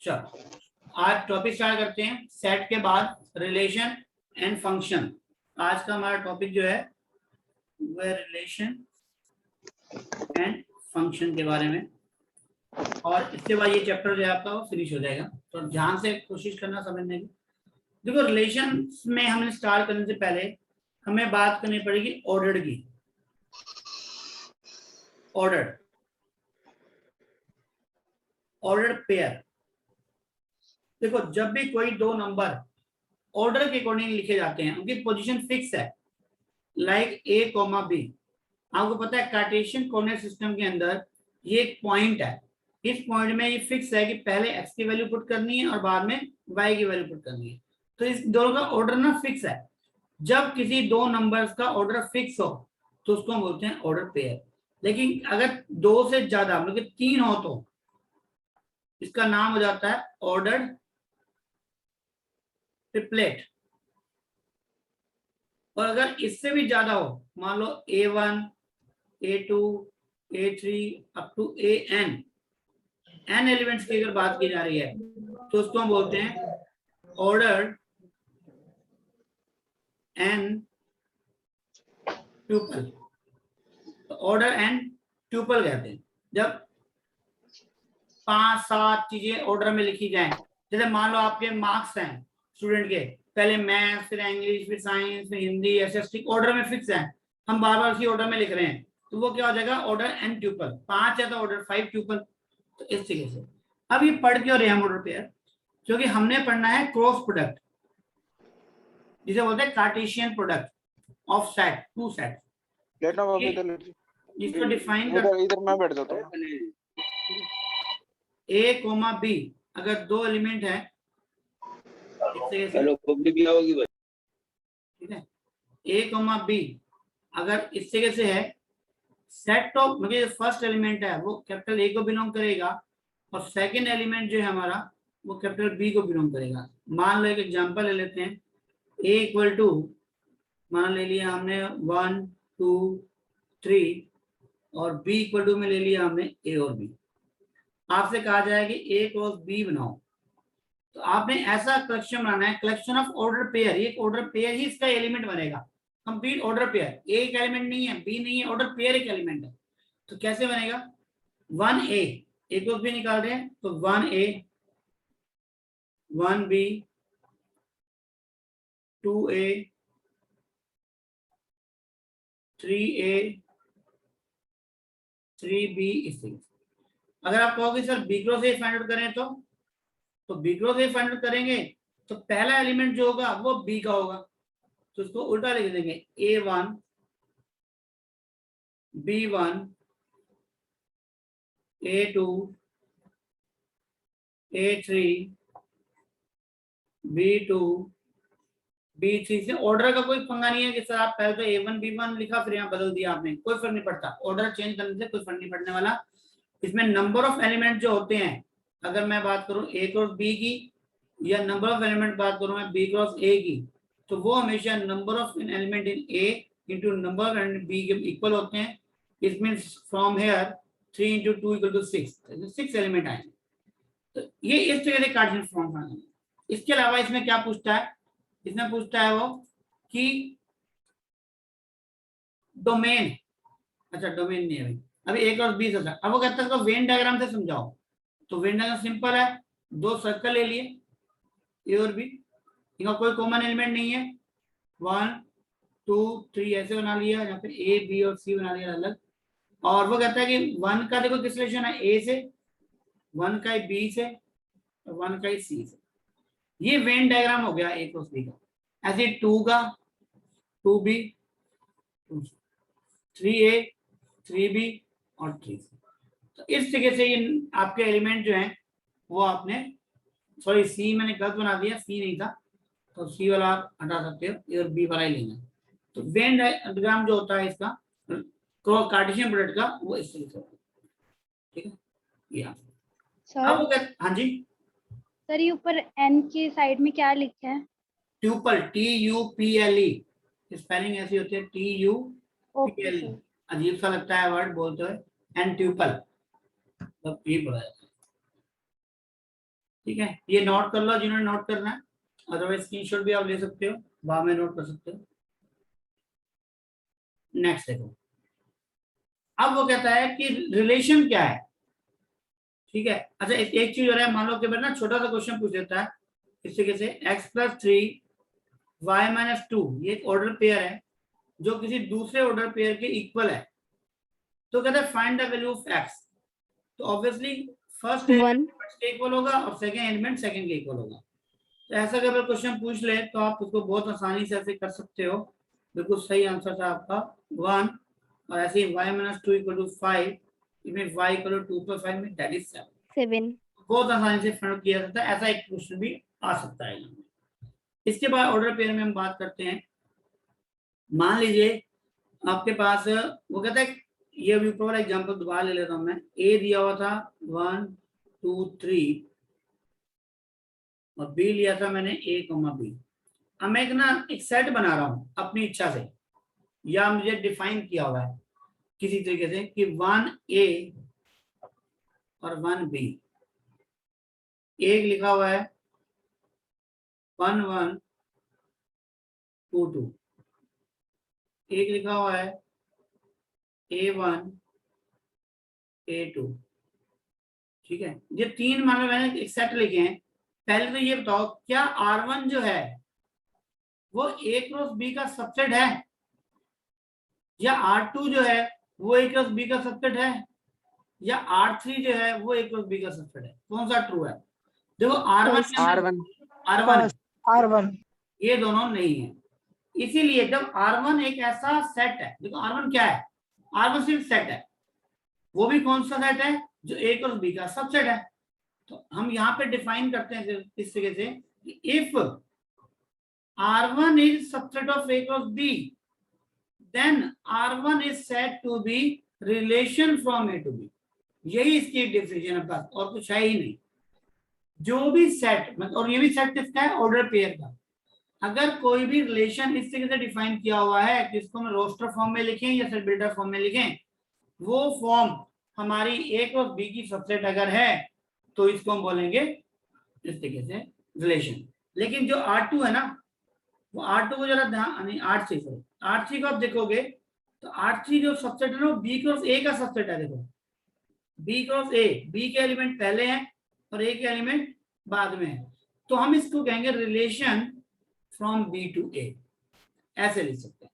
चलो आज topic start करते हैं। सेट के बाद रिलेशन एंड फंक्शन। आज का हमारा टॉपिक जो है वह रिलेशन एंड फंक्शन के बारे में, और इसके बाद ये चैप्टर जो है आपका वो फिनिश हो जाएगा। तो ध्यान से कोशिश करना समझने की। देखो, रिलेशन में हमने स्टार्ट करने से पहले हमें बात करनी पड़ेगी ऑर्डर्ड की। Ordered pair. देखो, जब भी कोई दो नंबर ऑर्डर के अकॉर्डिंग लिखे जाते हैं, उनकी पोजीशन फिक्स है, लाइक ए कॉमा बी। आपको पता है कार्टेशियन कोऑर्डिनेट सिस्टम के अंदर ये एक पॉइंट है। इस पॉइंट में ये फिक्स है कि पहले एक्स की वैल्यू पुट करनी है और बाद में वाई की वैल्यू पुट करनी है। तो इस दोनों का ऑर्डर ना फिक्स है। जब किसी दो नंबर्स का ऑर्डर फिक्स हो तो उसको हम बोलते हैं ऑर्डर पेयर। लेकिन अगर दो से ज्यादा मतलब तीन हो तो इसका नाम हो जाता है ऑर्डर्ड ट्रिपलेट। और अगर इससे भी ज्यादा हो, मान लो A1, A2, A3 up to AN, n elements की अगर बात की जा रही है तो उसको हम बोलते हैं order n tuple. Order n tuple कहते हैं जब 5-7 चीजें ऑर्डर में लिखी जाएं। जैसे मान लो आपके मार्क्स हैं स्टूडेंट के, पहले मैथ्स, फिर इंग्लिश, फिर साइंस, फिर हिंदी, ऐसे ऑर्डर में फिक्स है। हम बार बार उसी ऑर्डर में लिख रहे हैं तो वो क्या हो जाएगा, ऑर्डर n ट्यूपल। 5 है तो ऑर्डर 5 ट्यूपल। तो इस तरीके से अब ये पढ़ क्यों रहे हैं ऑर्डर पेयर, क्योंकि हमने पढ़ना है क्रॉस प्रोडक्ट, जिसे बोलते हैं Cartesian product of set, to set. इसको डिफाइन कर, इधर मैं बैठ जाता हूं। ए कोमा बी अगर दो एलिमेंट है, हेलो पब्लिक भी आओगी भाई, ठीक है, ए कोमा बी अगर इस तरीके से है, सेट ऑफ मतलब फर्स्ट एलिमेंट है वो कैपिटल ए को बिलोंग करेगा और सेकंड एलिमेंट जो है हमारा वो कैपिटल बी को बिलोंग करेगा। मान लो एक एग्जांपल ले लेते हैं, ए इक्वल टू मान ले लिया हमने 1 2 3 और बी इक्वल टू में ले लिया हमने ए और बी। आपसे कहा जाए कि ए क्रॉस बी बनाओ, तो आपने ऐसा कलेक्शन बनाना है, कलेक्शन ऑफ ऑर्डर पेयर। ये ऑर्डर पेयर ही इसका एलिमेंट बनेगा, कंप्लीट ऑर्डर पेयर। ए एक एलिमेंट नहीं है, बी नहीं है, ऑर्डर पेयर एक एलिमेंट है। तो कैसे बनेगा, 1A ए को भी निकाल रहे हैं तो 1A 1B 2A 3A 3B। इस तरीके से अगर आप कहोगे sir B cross A find out करें तो B cross A find out करेंगे तो पहला एलिमेंट जो होगा वो बी का होगा, तो उसको उल्टा लिख देंगे A1 B1 A2 A3 B2 B3 से ऑर्डर का कोई पंगा नहीं है कि सर आप पहले तो A1 B1 लिखा फिर यहाँ बदल दिया आपने, कोई फर्क नहीं पड़ता। ऑर्डर चेंज करने से कोई फर्क नहीं पड़ने वाला। इसमें नंबर ऑफ एलिमेंट जो होते हैं, अगर मैं बात करूं A क्रॉस B की या नंबर ऑफ एलिमेंट बात करूं मैं B क्रॉस A की, तो वो हमेशा number of element in A into number of element B के इक्वल होते हैं। It means from here 3 into 2 equal to 6, 6 element आएंगे। तो ये इस तरह से कार्टेशियन फॉर्म है। इसके अलावा इसमें क्या पूछता है, इसमें पूछता है वो कि डोमेन, अच्छा डोमेन नहीं है अभी एक और 20 होता है। अब वो कहता है इसको वेन डायग्राम से समझाओ, तो वेन डायग्राम सिंपल है, दो सर्कल ले लिए ए और बी, इनका कोई कॉमन एलिमेंट नहीं है, 1 2 3 ऐसे बना लिया, यहाँ पे ए बी और सी बना लिया अलग। और वो कहता है कि 1 का देखो किस रिलेशन है, ए से, 1 का बी से, 1 का सी से। ये वेन डायग्राम हो गया ए क्रॉस बी का। ऐसे 2 का 2B 3A 3B और 3C। तो इस तरीके से ये आपके एलिमेंट जो हैं वो आपने, सॉरी सी मैंने गलत बना दिया, सी नहीं था, तो सी वाला आप हटा सकते हो, ए और बी वाला ही लेना। तो वेन डायग्राम जो होता है इसका कार्टेशियन प्रोडक्ट का, वो इस तरीके से होता है, ठीक है। ये अब वो हाँ जी सर, ये ऊपर एन के साइड में क्या लिखा है, ट्यूपल, TUPLE, स्पेलिंग ऐसी होती है TUPLE। अजीब सा लगता है वर्ड बोलते हुए, एन ट्यूपल, मतलब ये बोला जाता है। ठीक है, ये नोट कर लो जिन्होंने नोट करना है, अदरवाइज स्क्रीनशॉट भी आप ले सकते हो, बाद में नोट कर सकते हो। नेक्स्ट देखो, अब वो कहता है कि रिलेशन क्या है। ठीक है, अच्छा एक चीज हो रहा है, मान लो कि ना छोटा सा क्वेश्चन पूछ देता है इस तरीके से x+3 y-2, ये एक ऑर्डर पेयर है जो किसी दूसरे ऑर्डर पेयर के इक्वल है, तो कहते हैं find the value of x। तो ऑब्वियसली फर्स्ट एलिमेंट फर्स्ट के इक्वल होगा और सेकंड एलिमेंट सेकंड के इक्वल होगा। तो ऐसा अगर क्वेश्चन पूछ ले तो आप उसको बहुत आसानी से ऐसे कर सकते हो। बिल्कुल सही आंसर था आपका 1, और ऐसे ही y-2 = 5, इसमें y = 2+5 में दैट इज 7। बहुत आसानी से फाइंड किया जाता है, ऐसा एक क्वेश्चन भी आ सकता है। इसके बाद ऑर्डर पेयर में हम बात करते हैं। मान लीजिए आपके पास वो कहता है, ये ऊपर वाला एग्जांपल दोबारा ले लेता हूं मैं। ए दिया हुआ था 1 2 3 और बी लिया था मैंने a, b। अब मैं एक सेट बना रहा हूं अपनी इच्छा से, या मुझे डिफाइन किया हुआ है किसी तरीके से कि 1a और 1b, एक लिखा हुआ है 1 1 2 2, एक लिखा हुआ है a1 a2। ठीक है, ये तीन मान लो मैंने एक सेट लिखे हैं। पहले तो ये बताओ क्या R1 जो है वो A क्रॉस B का सबसेट है, या R2 जो है वो A क्रॉस B का सबसेट है, या R3 जो है वो A क्रॉस B का सबसेट है? कौन सा ट्रू है? देखो R1 ये दोनों नहीं है। इसीलिए जब R1 एक ऐसा सेट है, देखो R1 क्या है, R1 सिर्फ सेट है, वो भी कौन सा सेट है जो A क्रॉस B का सबसेट है। तो हम यहाँ पे डिफाइन करते हैं इस तरीके से, if R1 is subset of A cross B, then R1 is said to be relation from A to B। यही इसकी डिफिनेशन है, बस और कुछ है ही नहीं। जो भी सेट, और ये भी सेट किसका है, ऑर्डर पेयर का। अगर कोई भी रिलेशन इस तरीके से डिफाइन किया हुआ है, जिसको हम रोस्टर फॉर्म में लिखें या सेट बिल्डर फॉर्म में लिखें, वो फॉर्म हमारी A क्रॉस B की सबसेट अगर है तो इसको हम बोलेंगे इस तरीके से रिलेशन। लेकिन जो R2 है ना, वो R2 को जरा ध्यान, R3 को आप देखोगे तो R3 जो सबसेट है ना, B क्रॉस A का सबसेट है। देखो B क्रॉस A, B के एलिमेंट पहले हैं और A के एलिमेंट बाद में है, तो हम इसको कहेंगे relation from B to A, ऐसे लिख सकते हैं।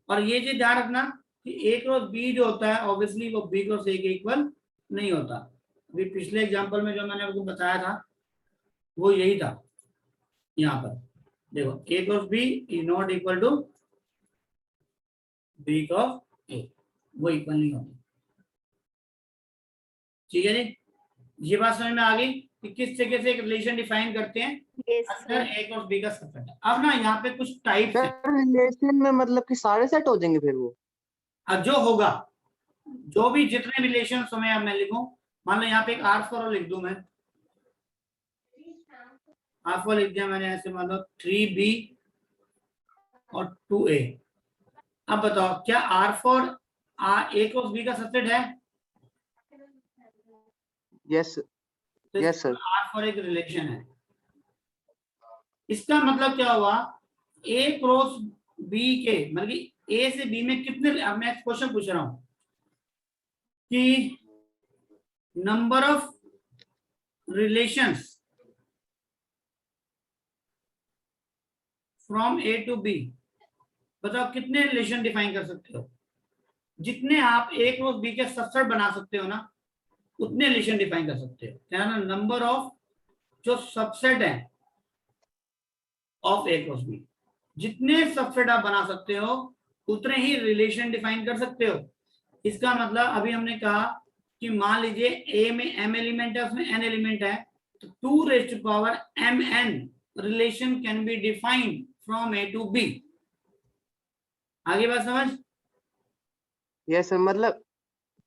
और ये चीज ध्यान रखना कि A क्रॉस B जो होता है ऑब्वियसली वो B क्रॉस A के इक्वल नहीं होता। अभी पिछले एग्जांपल में जो मैंने आपको बताया था वो यही था। यहाँ पर देखो A cross B is not equal to B cross A, वो इक्वल नहीं होता। ठीक है जी, ये बात समझ में आ गई कि किस तरीके से एक रिलेशन डिफाइन करते हैं अगर A क्रॉस B का सबसेट है। अब ना यहाँ पे कुछ टाइप्स है रिलेशन में, मतलब कि सारे सेट हो जाएंगे फिर वो। अब जो होगा, जो भी जितने रिलेशन में अब मैं लिखूं, मान लो यहाँ पे एक R4 लिख दूं मैं, R4 लिख दिया मैंने ऐसे, मान लो 3B और 2A। अब बताओ क्या R4 A क्रॉस B का सबसेट है? Yes yes sir. R4 एक रिलेशन है। इसका मतलब क्या हुआ, A क्रॉस B के मतलब कि A से B में कितने, अब मैं क्वेश्चन पूछ रहा हूं कि number of relations from A to B, बताओ कितने रिलेशन डिफाइन कर सकते हो? जितने आप A क्रॉस B के सबसेट बना सकते हो ना, उतने रिलेशन डिफाइन कर सकते हो। क्या ना, नंबर ऑफ जो सबसेट है ऑफ A क्रॉस B, जितने सबसेट आप बना सकते हो उतने ही रिलेशन डिफाइन कर सकते हो। इसका मतलब अभी हमने कहा कि मान लीजिए A में m एलिमेंट है, उसमें n एलिमेंट है, तो 2⁻mn relation can be defined from A to B। आगे बात समझ? यस सर, मतलब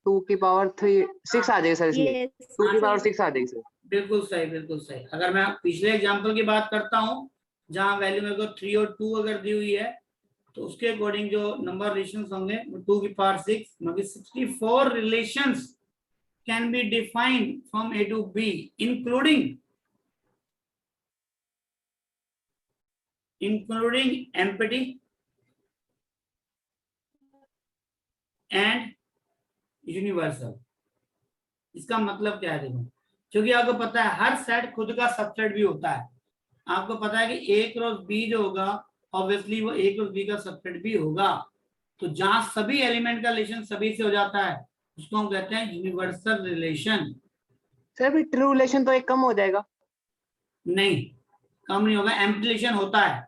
2 की पावर 6 आ जाएगी सर इसमें। 2 की पावर 6 आ जाएगी सर। बिल्कुल सही, बिल्कुल सही। अगर मैं पिछले एग्जांपल की बात करता हूं जहां वैल्यू मेरे को 3 और 2 अगर दी हुई है, तो उसके अकॉर्डिंग जो नंबर रिलेशंस होंगे वो 2 की पावर 6, मतलब 64 relations can be defined from A to B, including including empty and universal. इसका मतलब क्या है देखो, क्योंकि आपको पता है हर सेट खुद का सबसेट भी होता है। आपको पता है कि ए क्रॉस बी जो होगा ऑब्वियसली वो ए क्रॉस बी का सबसेट भी होगा। तो जहां सभी एलिमेंट का रिलेशन सभी से हो जाता है उसको हम कहते हैं यूनिवर्सल रिलेशन। सर भी ट्रू रिलेशन तो एक कम हो जाएगा। नहीं, कम नहीं होगा, एम्प्टी रिलेशन होता है,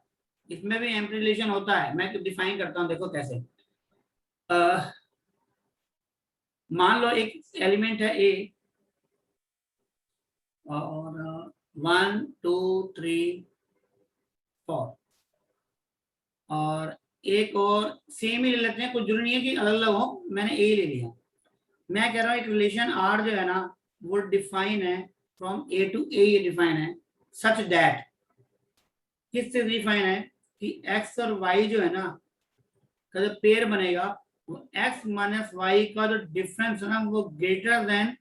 इसमें भी एम्प्टी रिलेशन होता है। मैं डिफाइन करता हूं, देखो कैसे। मान लो एक एलिमेंट है ए और 1 2 3 4 और एक और सेम ही ले लेते हैं, कुछ जरूरी नहीं है कि अलग अलग हो, मैंने ए ले लिया। मैं कह रहा हूँ एक रिलेशन आर जो है ना वो डिफाइन है फ्रॉम ए टू ए, ये डिफाइन है सच दैट, किससे डिफाइन है कि एक्स और वाई जो है ना का जो पेयर बनेगा वो एक्स माइनस वाई का जो डिफरेंस है ना वो ग्रेटर देन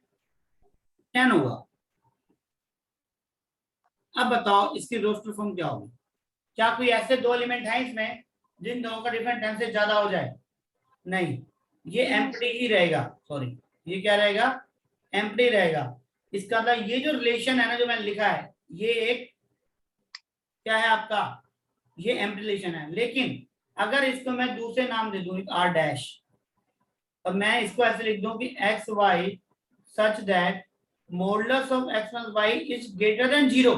10 होगा। अब बताओ इसकी रोस्टर फॉर्म क्या होगी? क्या कोई ऐसे दो एलिमेंट है इसमें जिन दोनों का डिफरेंस 10 से ज्यादा हो जाए? नहीं, ये एम्प्टी ही रहेगा। सॉरी, ये क्या रहेगा? एम्प्टी रहेगा। इसका मतलब ये जो रिलेशन है ना जो मैंने लिखा है ये एक क्या है आपका, ये एम्प्टी रिलेशन है। लेकिन अगर इसको मैं दूसरे नाम दे दूं आर डैश, और मैं इसको ऐसे लिख दूं कि x y such that modulus of x plus y is greater than 0।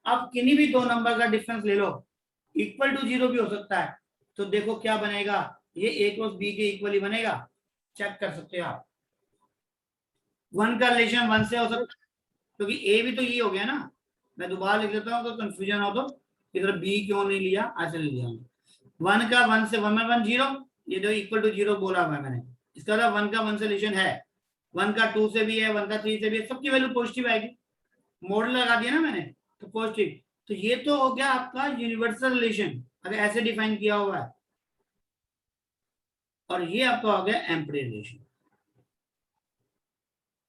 अब किन्हीं भी दो नंबर का डिफरेंस ले लो, इक्वल टू 0 भी हो सकता है, तो देखो क्या बनेगा, ये ए क्रॉस बी के इक्वल ही बनेगा। चेक कर सकते हो आप। 1 का रिलेशन 1 से हो सकता है क्योंकि ए भी तो ये हो गया ना। मैं दोबारा लिख देता हूँ तो कंफ्यूजन हो तो इधर बी क्यों नहीं लिया, ऐसे ले लिया। 1 का 1 से 1 में 1 0, ये जो इक्वल टू 0 बोला हुआ है मैंने, इसका मतलब 1 का 1 से रिलेशन है, 1 का 2 से भी है, 1 का 3 से भी है, सबकी वैल्यू पॉजिटिव आएगी। मॉडल लगा दिया ना मैंने तो पॉजिटिव। तो ये तो हो गया आपका यूनिवर्सल रिलेशन अगर ऐसे डिफाइन किया हुआ है, और ये आपका हो गया एम्प्टी रिलेशन।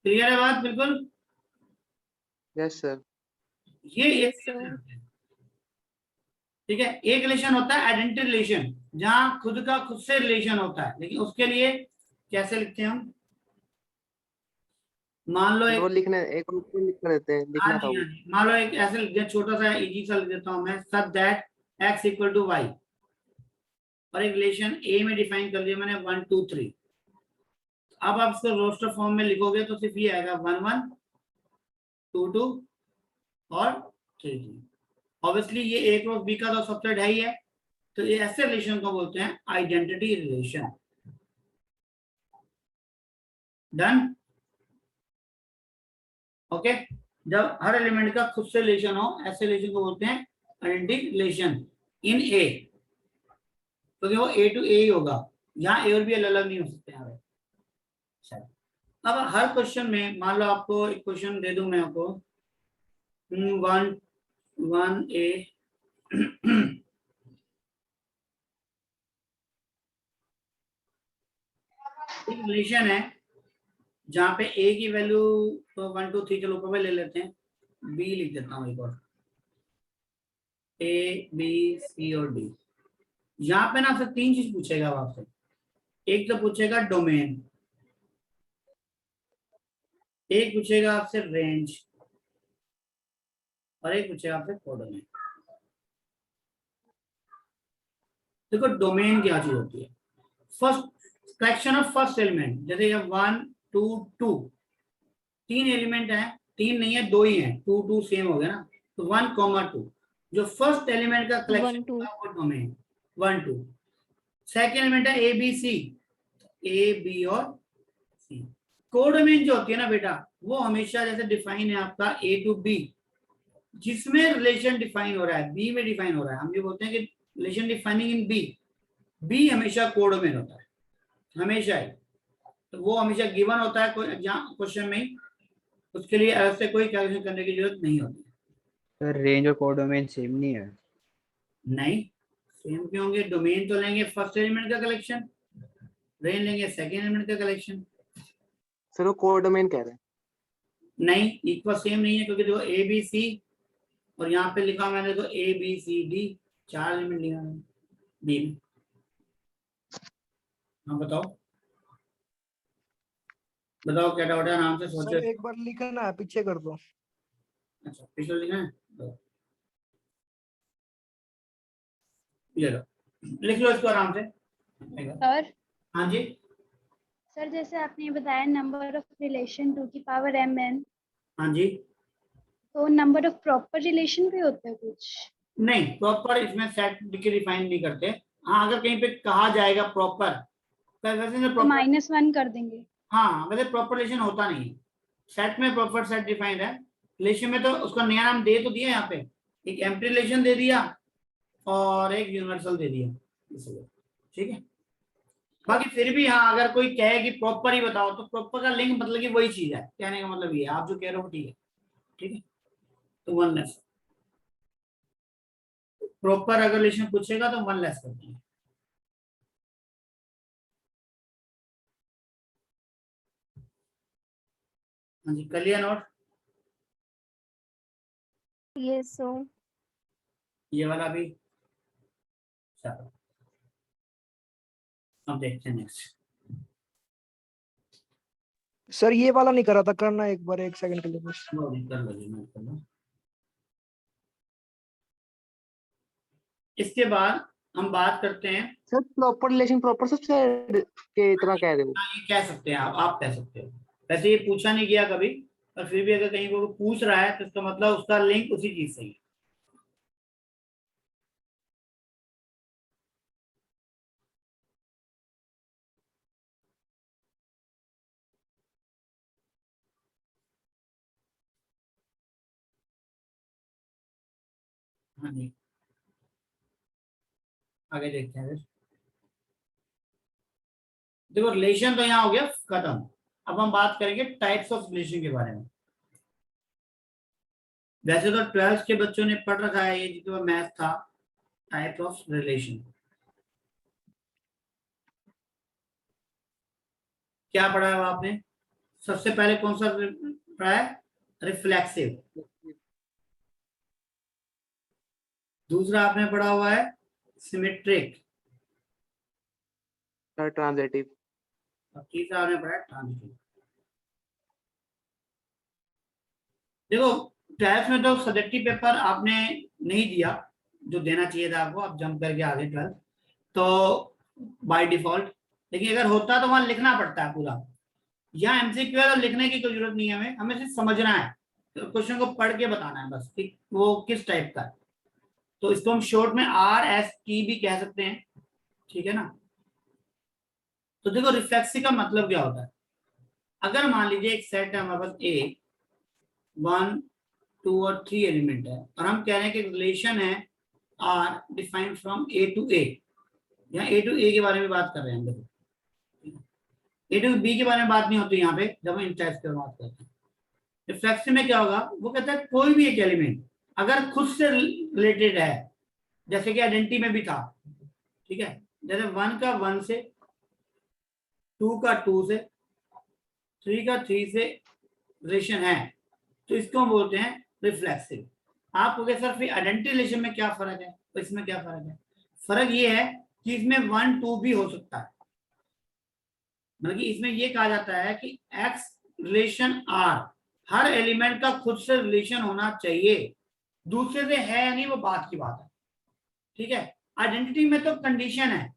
क्लियर है बात बिल्कुल? Yes sir. ये Yes, sir. ठीक है। एक रिलेशन होता है आइडेंटिटी रिलेशन जहां खुद का खुद से रिलेशन होता है, लेकिन उसके लिए कैसे लिखते हैं हम? मान लो वो एक, लिखने एक ऊपर लिख कर देते हैं, हाँ लिखना था जी वो। हाँ जी, मान लो एक ऐसे लिख दिया, छोटा सा इजी सा लिख देता हूं मैं, such that x equal to y, और एक रिलेशन ए में डिफाइन कर दिया मैंने 1 2 3। अब आप इसको रोस्टर फॉर्म में लिखोगे तो सिर्फ ये आएगा 1 1 2 2 और 3 3। ऑब्वियसली ये ए क्रॉस बी का तो सबसेट है ही है, तो ये ऐसे रिलेशन को बोलते हैं आइडेंटिटी रिलेशन। डन? ओके। जब हर एलिमेंट का खुद से रिलेशन हो ऐसे रिलेशन को बोलते हैं आइडेंटिटी रिलेशन इन ए, क्योंकि वो ए टू ए ही होगा, यहाँ ए और बी अलग अलग नहीं हो सकते यहाँ पे। अब हर क्वेश्चन में मान लो आपको एक क्वेश्चन दे दूं मैं आपको 1 1 ए एक रिलेशन है जहां पे ए की वैल्यू तो 1 2 3 चलो ऊपर में ले लेते हैं, बी लिख देता हूँ एक और, ए बी सी और डी। यहाँ पे ना आपसे 3 चीज पूछेगा आपसे। एक तो पूछेगा डोमेन, एक पूछेगा आपसे रेंज, और एक पूछेगा आपसे कोऑर्डिनेट। देखो डोमेन क्या चीज होती है, first collection of first element, जैसे 1 2 2 3 एलिमेंट है, 3 नहीं है 2 ही है, 2 2 सेम हो गया ना, तो 1 2 जो फर्स्ट एलिमेंट का कलेक्शन 1 2 वो डोमेन 1 2। सेकेंड एलिमेंट है ए बी सी, ए बी और सी। कोडोमेन जो होती है ना बेटा वो हमेशा जैसे डिफाइन है आपका ए टू बी, जिसमें रिलेशन डिफाइन हो रहा है बी में डिफाइन हो रहा है, हम ये बोलते हैं कि relation defining in B, B हमेशा कोडोमेन होता है हमेशा ही। तो वो हमेशा गिवन होता है कोई क्वेश्चन में ही, उसके लिए अलग से कोई कैलकुलेशन करने की जरूरत नहीं होती। सर रेंज और कोडोमेन सेम नहीं है? नहीं, सेम क्यों होंगे? डोमेन तो लेंगे फर्स्ट एलिमेंट का कलेक्शन, रेंज लेंगे सेकेंड एलिमेंट का कलेक्शन। सर वो कोडोमेन कह रहे हैं। नहीं, इक्वल सेम नहीं है, क्योंकि देखो ए बी सी और यहाँ पे लिखा मैंने तो A B C D, 4 element लिया है बी में। हाँ बताओ बताओ क्या डाउट है, आराम से सोचो। सर एक बार लिखना है, पीछे कर दो। अच्छा पिछले लिखना है, ये लो लिख लो इसको आराम से। सर हाँ जी सर जैसे आपने बताया नंबर ऑफ रिलेशन 2 की पावर mn, हाँ जी। तो नंबर ऑफ प्रॉपर रिलेशन भी होता है कुछ? नहीं प्रॉपर इसमें सेट के डिफाइन नहीं करते। हाँ अगर कहीं पे कहा जाएगा प्रॉपर तो वैसे तो प्रॉपर, -1 कर देंगे। हाँ वैसे प्रॉपर रिलेशन होता नहीं है। सेट में प्रॉपर सेट डिफाइंड है, रिलेशन में तो उसका नया नाम दे तो दिया यहाँ पे, एक एम्प्टी रिलेशन दे दिया और एक यूनिवर्सल दे दिया इसलिए, ठीक है। बाकी फिर भी हाँ अगर कोई कहे कि प्रॉपर ही बताओ तो प्रॉपर का लिंक मतलब कि वही चीज है, कहने का मतलब ये है, आप जो कह रहे हो ठीक है, ठीक है। तो वनलेस प्रॉपर अगर रिलेशन पूछेगा तो वनलेस करते हैं। हाँ जी कर लिया नोट। Yes sir. ये वाला भी चलो अब देखते हैं नेक्स्ट। सर ये वाला नहीं करा था, करना एक बार, 1 सेकंड के लिए बस। कर लो जी नोट कर लो। इसके बाद हम बात करते हैं, sir proper relation proper subset के तरह कह रहे हो? हाँ ये कह सकते हैं आप कह सकते हो। वैसे ये पूछा नहीं गया कभी, पर फिर भी अगर कहीं को पूछ रहा है तो इसका मतलब उसका लिंक उसी चीज से ही है। हाँ जी आगे देखते हैं फिर। देखो रिलेशन तो यहाँ हो गया खत्म। अब हम बात करेंगे टाइप्स ऑफ रिलेशन के बारे में। वैसे तो 12th के बच्चों ने पढ़ रखा है ये जो मैथ था, टाइप ऑफ रिलेशन। क्या पढ़ा है आपने? सबसे पहले कौन सा पढ़ा है? रिफ्लेक्सिव। दूसरा आपने पढ़ा हुआ है सिमेट्रिक। ट्रांजिटिव। और तीसरा आपने पढ़ा है ट्रांजिटिव। देखो 12th में तो सब्जेक्टिव पेपर आपने नहीं दिया जो देना चाहिए था आपको, आप जंप करके आ गए 12th तो बाय डिफॉल्ट। लेकिन अगर होता तो वहां लिखना पड़ता है पूरा। यहाँ एमसीक्यू है तो लिखने की कोई जरूरत नहीं है, हमें हमें सिर्फ समझना है, तो क्वेश्चन को पढ़ के बताना है बस कि वो किस टाइप का है। तो इसको हम शॉर्ट में RS की भी कह सकते हैं, ठीक है ना। तो देखो रिफ्लेक्सिव का मतलब क्या होता है? अगर मान लीजिए एक सेट है हमारे पास A 1 2 और 3 एलिमेंट है और हम कह रहे हैं कि रिलेशन है R defined from A to A। यहाँ A to A के बारे में बात कर रहे हैं हम, देखो A to B के बारे में बात नहीं होती यहाँ पे जब हम इन टाइप्स की बात करते हैं। रिफ्लेक्सिव में क्या होगा, वो कहता है कोई भी एक एलिमेंट अगर खुद से रिलेटेड है, जैसे कि आइडेंटिटी में भी था, ठीक है, जैसे 1 का 1 से, 2 का 2 से, 3 का 3 से रिलेशन है, तो इसको हम बोलते हैं रिफ्लेक्सिव। आप कहोगे सर फिर आइडेंटिटी रिलेशन में क्या फर्क है, तो इसमें क्या फर्क है? फर्क ये है कि इसमें 1 2 भी हो सकता है। मतलब कि इसमें ये कहा जाता है कि X रिलेशन R हर एलिमेंट का खुद से रिलेशन होना चाहिए, दूसरे से है या नहीं वो बात की बात है, ठीक है। आइडेंटिटी में तो कंडीशन है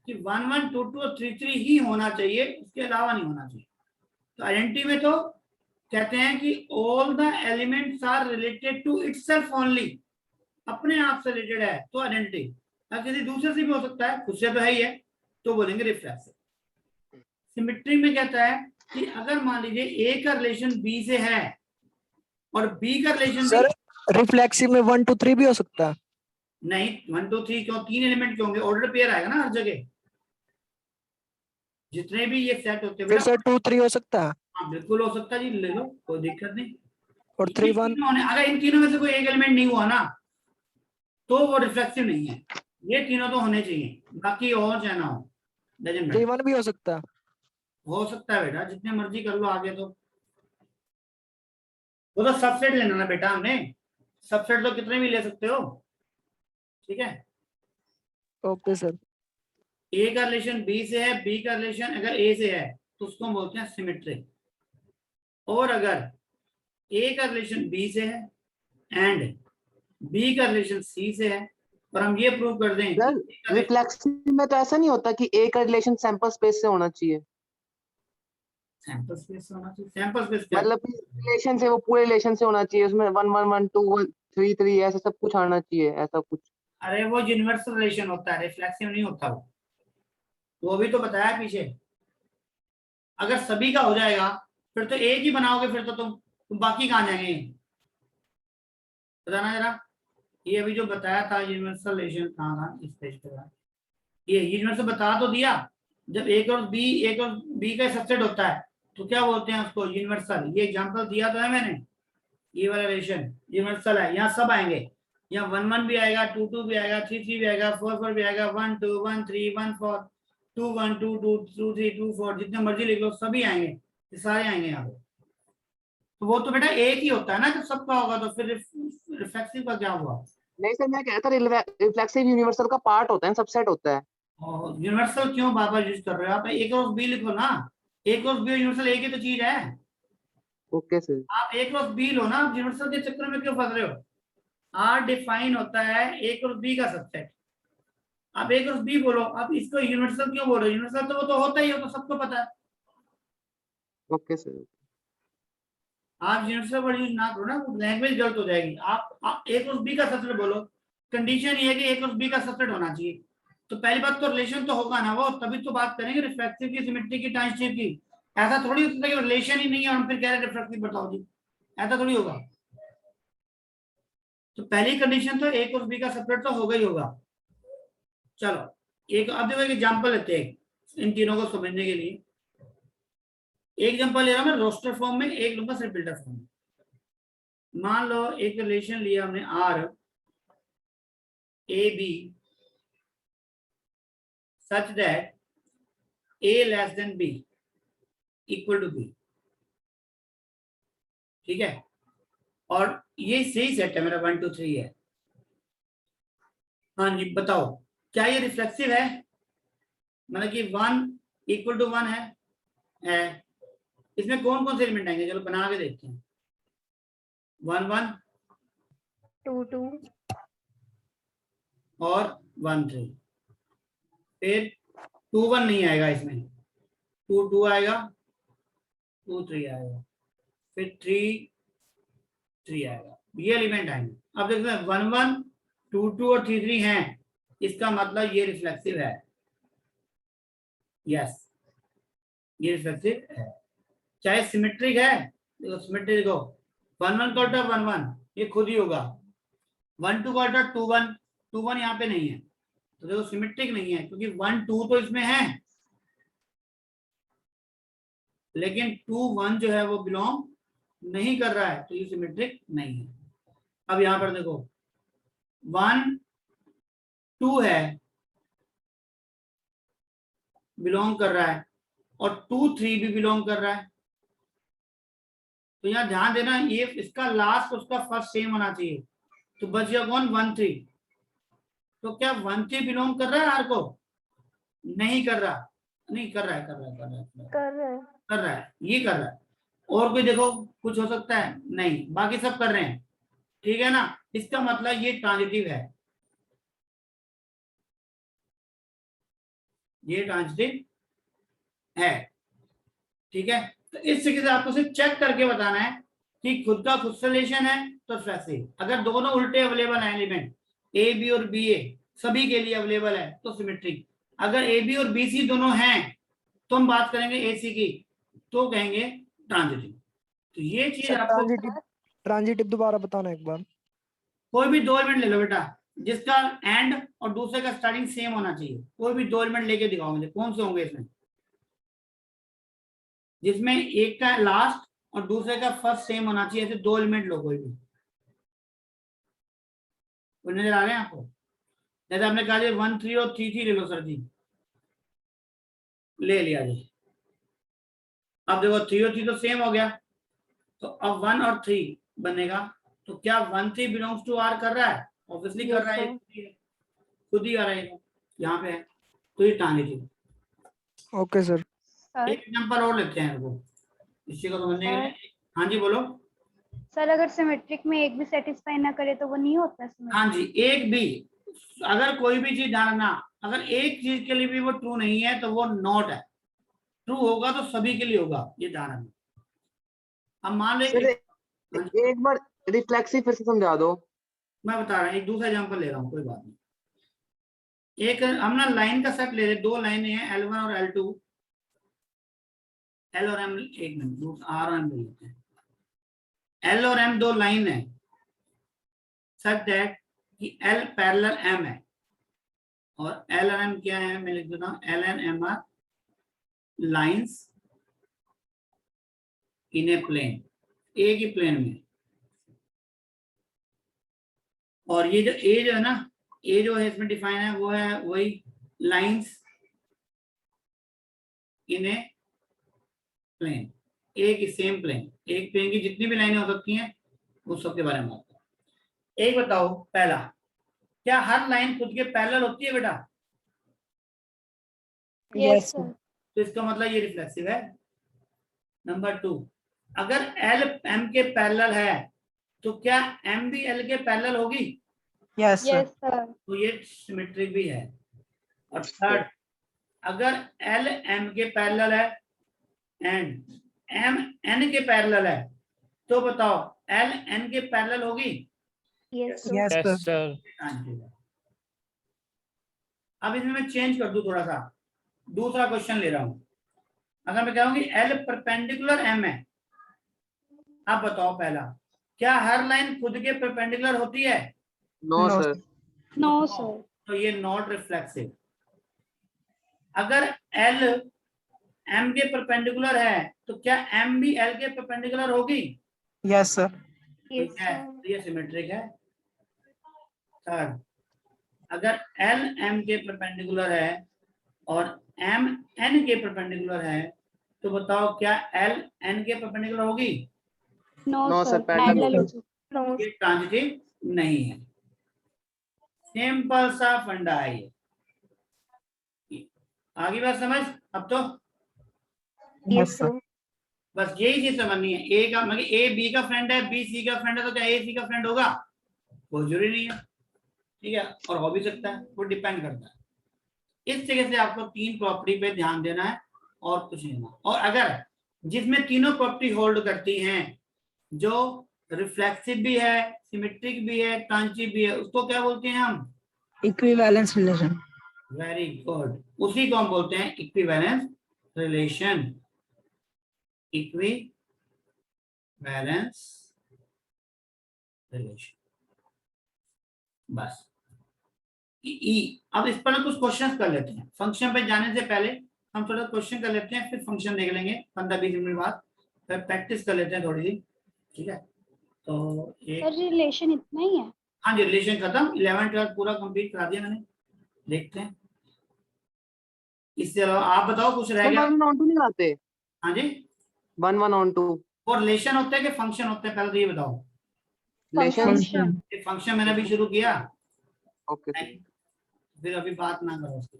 कि 1 1 2 2 और 3 3 ही होना चाहिए, उसके अलावा नहीं होना चाहिए। तो आइडेंटिटी में तो कहते हैं कि all the elements are related to itself only, अपने आप से रिलेटेड है तो आइडेंटिटी, किसी दूसरे से भी हो सकता है, खुद से तो है ही है, तो बोलेंगे रिफ्लेक्सिव। सिमेट्री में कहता है कि अगर मान लीजिए A का रिलेशन B से है और B का रिलेशन सर रिफ्लेक्सिव में 1 2 3 भी हो सकता है? नहीं 1 2 3 क्यों, 3 एलिमेंट क्यों होंगे, ऑर्डर पेयर आएगा ना हर जगह, जितने भी ये सेट होते हैं फिर बेटा। सर 2 3 हो सकता है? हाँ बिल्कुल हो सकता है जी, ले लो कोई दिक्कत नहीं। और ये 3 1? तीनों होने, अगर इन तीनों में से कोई एक एलिमेंट नहीं हुआ ना तो वो रिफ्लेक्सिव नहीं है। ये तीनों तो होने चाहिए, बाकी और चाहे ना हो, डजंट 3 मैटर। 1 भी हो सकता है? हो सकता है बेटा, जितने मर्जी कर लो आगे, तो वो तो सबसेट लेना ना बेटा, हमने सबसेट तो कितने भी ले सकते हो, ठीक है। Okay sir. ए का रिलेशन बी से है, बी का रिलेशन अगर ए से है तो उसको हम बोलते हैं सिमेट्रिक। और अगर ए का रिलेशन बी से है एंड बी का रिलेशन सी से है और हम ये प्रूव कर दें सर रिफ्लेक्सिव में तो ऐसा नहीं होता कि ए का रिलेशन सैंपल स्पेस से होना चाहिए, सैंपल स्पेस होना चाहिए। सैंपल स्पेस क्या? मतलब रिलेशन से वो पूरे रिलेशन से होना चाहिए, उसमें 1 1 1 2 1 3 3 ऐसा सब कुछ आना चाहिए, ऐसा कुछ। अरे वो यूनिवर्सल रिलेशन होता है, रिफ्लेक्सिव नहीं होता वो भी तो बताया पीछे। अगर सभी का हो जाएगा फिर तो एक ही बनाओगे, फिर तो तुम बाकी कहाँ जाएंगे? बताना जरा। ये अभी जो बताया था यूनिवर्सल रिलेशन कहाँ था इस पेज पे? ये यूनिवर्सल बता तो दिया। जब एक और बी का सबसेट होता है तो क्या बोलते हैं उसको? यूनिवर्सल। ये एग्जांपल दिया तो है मैंने, ये वाला रिलेशन यूनिवर्सल है। यहाँ सब आएंगे, यहाँ 1 1 भी आएगा, 2 2 भी आएगा, 3 3 भी आएगा, 4 4 भी आएगा, 1 2 1 3 1 4 2 1 2 2 2 3 2 4 जितने मर्जी लिख लो सभी आएंगे, ये सारे आएंगे यहाँ पे। तो वो तो बेटा एक ही होता है ना, जब सबका होगा तो फिर रिफ्लेक्सिव का क्या हुआ? नहीं सर, मैं कहता रिफ्लेक्सिव यूनिवर्सल का पार्ट होता है, सबसेट होता है। यूनिवर्सल क्यों बार बार यूज कर रहे हो आप? ए क्रॉस बी लिखो ना, ए क्रॉस बी यूनिवर्सल एक ही तो चीज है। Okay sir. आप ए क्रॉस बी लो ना, यूनिवर्सल के चक्कर में क्यों फंस रहे हो? आर डिफाइन होता है ए क्रॉस बी का सबसेट। आप ए क्रॉस बी बोलो, आप इसको यूनिवर्सल क्यों बोल रहे हो? यूनिवर्सल तो वो तो होता ही है, तो सबको पता है। Okay sir. आप यूनिवर्सल वर्ड यूज ना करो ना, लैंग्वेज गलत हो जाएगी। आप ए क्रॉस बी का सबसेट बोलो। कंडीशन ये है कि ए क्रॉस बी का सबसेट होना चाहिए। तो पहली बात तो रिलेशन तो होगा ना, वो तभी तो बात करेंगे रिफ्लेक्सिव की, सिमेट्री की, ट्रांजिटिव की। ऐसा थोड़ी होता है कि रिलेशन ही नहीं है हम फिर कह रहे हैं रिफ्लेक्सिव बताओ जी, ऐसा थोड़ी होगा। तो पहली कंडीशन तो ए क्रॉस बी का सेपरेट तो होगा ही होगा। चलो एक अब देखो एक एग्जांपल लेते हैं इन तीनों को समझने के लिए। एक एग्जांपल ले रहा हूं मैं रोस्टर फॉर्म में, एक लूंगा सिर्फ बिल्डर फॉर्म में। मान लो एक रिलेशन लिया हमने R A B such that a less than b equal to b, ठीक है? और ये सही सेट है मेरा 1 2 3 है। हाँ जी बताओ, क्या ये रिफ्लेक्सिव है? मतलब कि 1 इक्वल टू 1 है। इसमें कौन कौन से एलिमेंट आएंगे? चलो बना के देखते हैं। 1 1 2 2 और 1 3। फिर 2 1 नहीं आएगा इसमें, 2 2 आएगा, 2 3 आएगा, फिर 3 3 आएगा। ये एलिमेंट आएंगे। अब देखते हैं 1 1 2 2 और 3 3 हैं, इसका मतलब ये रिफ्लेक्सिव है। यस ये रिफ्लेक्सिव है। चाहे सिमेट्रिक है, देखो सिमेट्रिक देखो 1 1 का उल्टा 1 1 ये खुद ही होगा। 1 2 का उल्टा 2 1 2 1 यहाँ पे नहीं है, तो देखो सिमेट्रिक नहीं है क्योंकि 1 2 तो इसमें है, लेकिन 2 1 जो है वो बिलोंग नहीं कर रहा है, तो ये सिमेट्रिक नहीं है। अब यहां पर देखो 1 2 है बिलोंग कर रहा है और 2 3 भी बिलोंग कर रहा है। तो यहाँ ध्यान देना, ये इसका लास्ट उसका फर्स्ट सेम होना चाहिए। तो बच गया कौन? 1 3। तो क्या 1 3 बिलोंग कर रहा है आर को? नहीं कर रहा, नहीं कर रहा है, कर रहा है, ये कर रहा है। और कोई देखो कुछ हो सकता है? नहीं, बाकी सब कर रहे हैं, ठीक है ना? इसका मतलब ये ट्रांजिटिव है, ये ट्रांजिटिव है, ठीक है? तो इस तरीके से आपको सिर्फ चेक करके बताना है कि खुद का खुद से रिलेशन है तो रिफ्लेक्सिव। अगर दोनों उल्टे अवेलेबल हैं एलिमेंट ए बी और बी ए सभी के लिए अवेलेबल है तो सिमेट्रिक। अगर ए बी और बी सी दोनों हैं तो हम बात करेंगे ए सी की, तो कहेंगे ट्रांजिटिव। तो ये चीज आपको ट्रांजिटिव दोबारा बताना एक बार। कोई भी 2 एलिमेंट ले लो बेटा, जिसका एंड और दूसरे का स्टार्टिंग सेम होना चाहिए। कोई भी 2 एलिमेंट लेके दिखाओ मुझे, कौन से होंगे इसमें जिसमें एक का लास्ट और दूसरे का फर्स्ट सेम होना चाहिए? ऐसे 2 एलिमेंट लो कोई भी, नजर आ रहे हैं आपको? जैसे आपने कहा 1 3 और 3 3 ले लो सर जी, ले लिया जी। अब देखो 3 और 3 तो सेम हो गया, तो अब 1 और 3 बनेगा। तो क्या 1 3 बिलोंग्स टू आर कर रहा है? ऑब्वियसली कर रहा है, खुद ही आ रहा है। यहाँ पे है, तो ये ट्रांजिटिव। Okay sir. सर एक एग्जांपल और लेते हैं वो इसी को समझने के लिए। हाँ जी बोलो। सर अगर सिमेट्रिक में एक भी सेटिस्फाई ना करे तो वो नहीं होता symmetric? हाँ जी, एक भी, अगर कोई भी चीज जानना, अगर एक चीज के लिए भी वो ट्रू नहीं है तो वो नॉट है, ट्रू होगा तो सभी के लिए होगा, ये ध्यान रखना। अब मान लो सर हाँ जी, एक बार रिफ्लेक्सिव फिर से समझा दो। मैं बता रहा हूँ, एक दूसरा एग्जांपल ले रहा हूँ, कोई बात नहीं। एक हम ना लाइन का सेट ले रहे, दो लाइनें हैं L1 और L2, L और M, एक मिनट, R और M ले लेते हैं। L और M दो लाइन है, सच दैट कि L पैरेलल M है, और L और M क्या है, मैं लिख देता हूँ, L and M are lines in a plane, एक ही प्लेन में। और ये जो ए जो है ना, ए जो है इसमें डिफाइन है वो है वही लाइंस इन ए प्लेन, एक ही सेम प्लेन, एक प्लेन की जितनी भी लाइनें हो सकती हैं उस सब के बारे में बात करें। एक बताओ, पहला, क्या हर लाइन खुद के पैरेलल होती है बेटा? Yes sir. तो इसका मतलब ये रिफ्लेक्सिव है। नंबर 2, अगर L M के पैरेलल है तो क्या M भी L के पैरेलल होगी? Yes sir. Yes sir. तो ये सिमेट्रिक भी है। और थर्ड, अगर L M के पैरेलल है एंड M N के पैरेलल है तो बताओ L N के पैरेलल होगी? Yes sir. Yes Yes, sir. sir. अब इसमें मैं चेंज कर दूं थोड़ा सा, दूसरा क्वेश्चन ले रहा हूं। अगर मैं कहूंगी L परपेंडिकुलर M है, अब बताओ पहला, क्या हर लाइन खुद के परपेंडिकुलर होती है? No No, sir. No sir. तो ये नॉट रिफ्लेक्सिव। अगर L M के परपेंडिकुलर है तो क्या M भी L के परपेंडिकुलर होगी? Yes sir. यस ठीक है, सर। तो ये सिमेट्रिक है। थर्ड, अगर L M के परपेंडिकुलर है और M N के परपेंडिकुलर है तो बताओ क्या L N के परपेंडिकुलर होगी? No No, sir, sir, parallel parallel होगी। होगी। ये ट्रांजिटिव नहीं है। सिंपल सा फंडा है ये। आगे बात समझ? अब तो यस सर। बस यही चीज समझनी है। ए का मतलब ए बी का फ्रेंड है, बी सी का फ्रेंड है, तो क्या ए सी का फ्रेंड होगा? कोई जरूरी नहीं है, ठीक है, और हो भी सकता है, वो डिपेंड करता है। इस तरह से आपको तीन प्रॉपर्टी पे ध्यान देना है और कुछ नहीं होना। और अगर जिसमें तीनों प्रॉपर्टी होल्ड करती हैं, जो रिफ्लेक्सिव भी है, सिमेट्रिक भी है, ट्रांजिटिव भी है, उसको क्या बोलते हैं हम? Equivalence relation. वेरी गुड, उसी को हम बोलते हैं इक्विवेलेंस रिलेशन। इक्विवेलेंस रिलेशन, बस। अब इस पर कुछ क्वेश्चंस कर लेते हैं। फंक्शन पे जाने से पहले हम थोड़ा क्वेश्चन कर लेते हैं, फिर फंक्शन देख लेंगे 15-20 मिनट बाद, फिर प्रैक्टिस कर लेते हैं थोड़ी सी, ठीक है? तो सर एक, रिलेशन इतना ही है? हाँ जी, रिलेशन खत्म, 11-12 पूरा कंप्लीट करा दिया मैंने। देखते हैं, इससे अलावा आप बताओ कुछ रह सर गया? 1 on 2 नहीं आते? हाँ जी, 1 on 2 वो रिलेशन होते हैं कि फंक्शन होते हैं, पहले तो ये बताओ। रिलेशन। फंक्शन। ये फंक्शन मैंने अभी शुरू किया, ओके सर। नहीं, फिर अभी बात ना करो उसकी,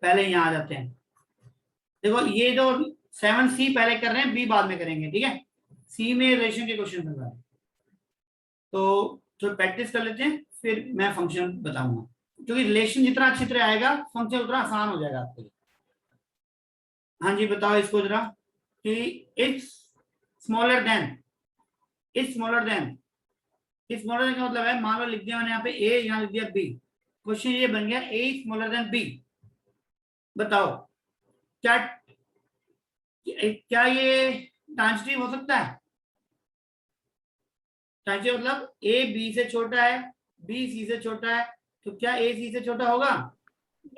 पहले यहाँ आ जाते हैं। देखो ये जो 7C पहले कर रहे हैं, बी बाद में करेंगे, ठीक है? सी में रिलेशन के क्वेश्चन बन रहा है, तो प्रैक्टिस कर लेते हैं, फिर मैं फंक्शन बताऊंगा, क्योंकि रिलेशन जितना अच्छी तरह आएगा फंक्शन उतना आसान हो जाएगा आपके लिए। हाँ जी बताओ इसको जरा, कि it's smaller than, it's smaller than, इस स्मॉलर देन का मतलब है, मान लो लिख दिया मैंने यहाँ पे ए, यहाँ लिख दिया बी, क्वेश्चन ये बन गया ए स्मॉलर देन बी। बताओ क्या क्या ये ट्रांजिटिव हो सकता है? ट्रांजिटिव मतलब ए बी से छोटा है, बी सी से छोटा है, तो क्या ए सी से छोटा होगा?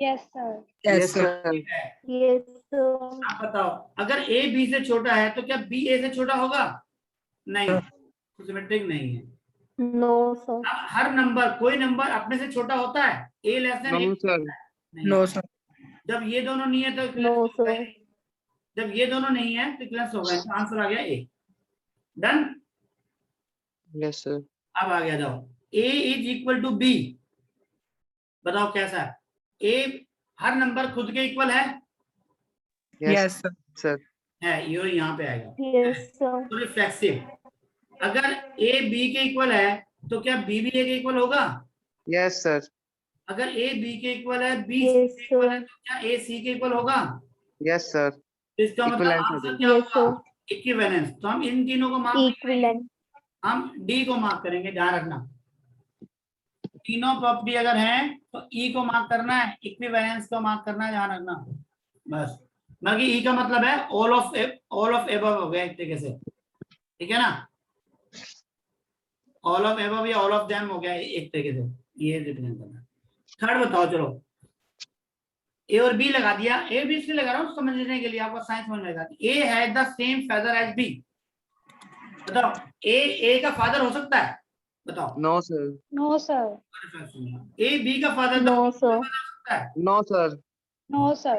Yes sir. Yes sir. Yes sir. आप बताओ, अगर ए बी से छोटा है तो क्या बी ए से छोटा होगा? नहीं, सिमेट्रिक नहीं है। No sir. अब हर नंबर, कोई नंबर अपने से छोटा होता है? A less than A? No sir. नहीं। No sir. जब ये दोनों नहीं है तो नो सर। जब ये दोनों नहीं है तो क्लास होगा, इसका आंसर आ गया ए। डन। Yes sir. अब आ गया, जाओ, ए इज इक्वल टू बी, बताओ कैसा है? ए हर नंबर खुद के इक्वल है यस सर। है, ये यहाँ पे आएगा। Yes, sir. तो रिफ्लेक्सिव, अगर ए बी के इक्वल है तो क्या बी भी ए के इक्वल होगा? Yes sir. अगर ए बी के इक्वल है, बी सी Yes, के इक्वल है, sir. तो क्या ए सी के इक्वल होगा? Yes sir. तो इसका मतलब Equivalence हो आंसर जाएगा। क्या Yes, होगा? sir. इक्विवेलेंस। तो हम इन तीनों को मार्क नहीं करेंगे, Equivalent. हम डी को मार्क करेंगे, ध्यान रखना। तीनों प्रॉपर्टी अगर हैं तो ई को मार्क करना है, इक्विवेलेंस को मार्क करना है, ध्यान रखना बस। बाकी ई का मतलब है ऑल ऑफ एबव हो गया एक तरीके से, ठीक है ना? ऑल ऑफ एबव या ऑल ऑफ देम हो गया एक तरीके से, ये रिप्रेजेंट करना। थर्ड बताओ, चलो ए और बी लगा दिया। ए बी इसलिए लगा रहा हूँ समझने के लिए, आपको साइंस समझ में आएगा। A has the same father as B, बताओ ए का फादर हो सकता है? बताओ। No sir. No, sir. A B का फादर No, sir. हो सकता है? No sir. No, sir.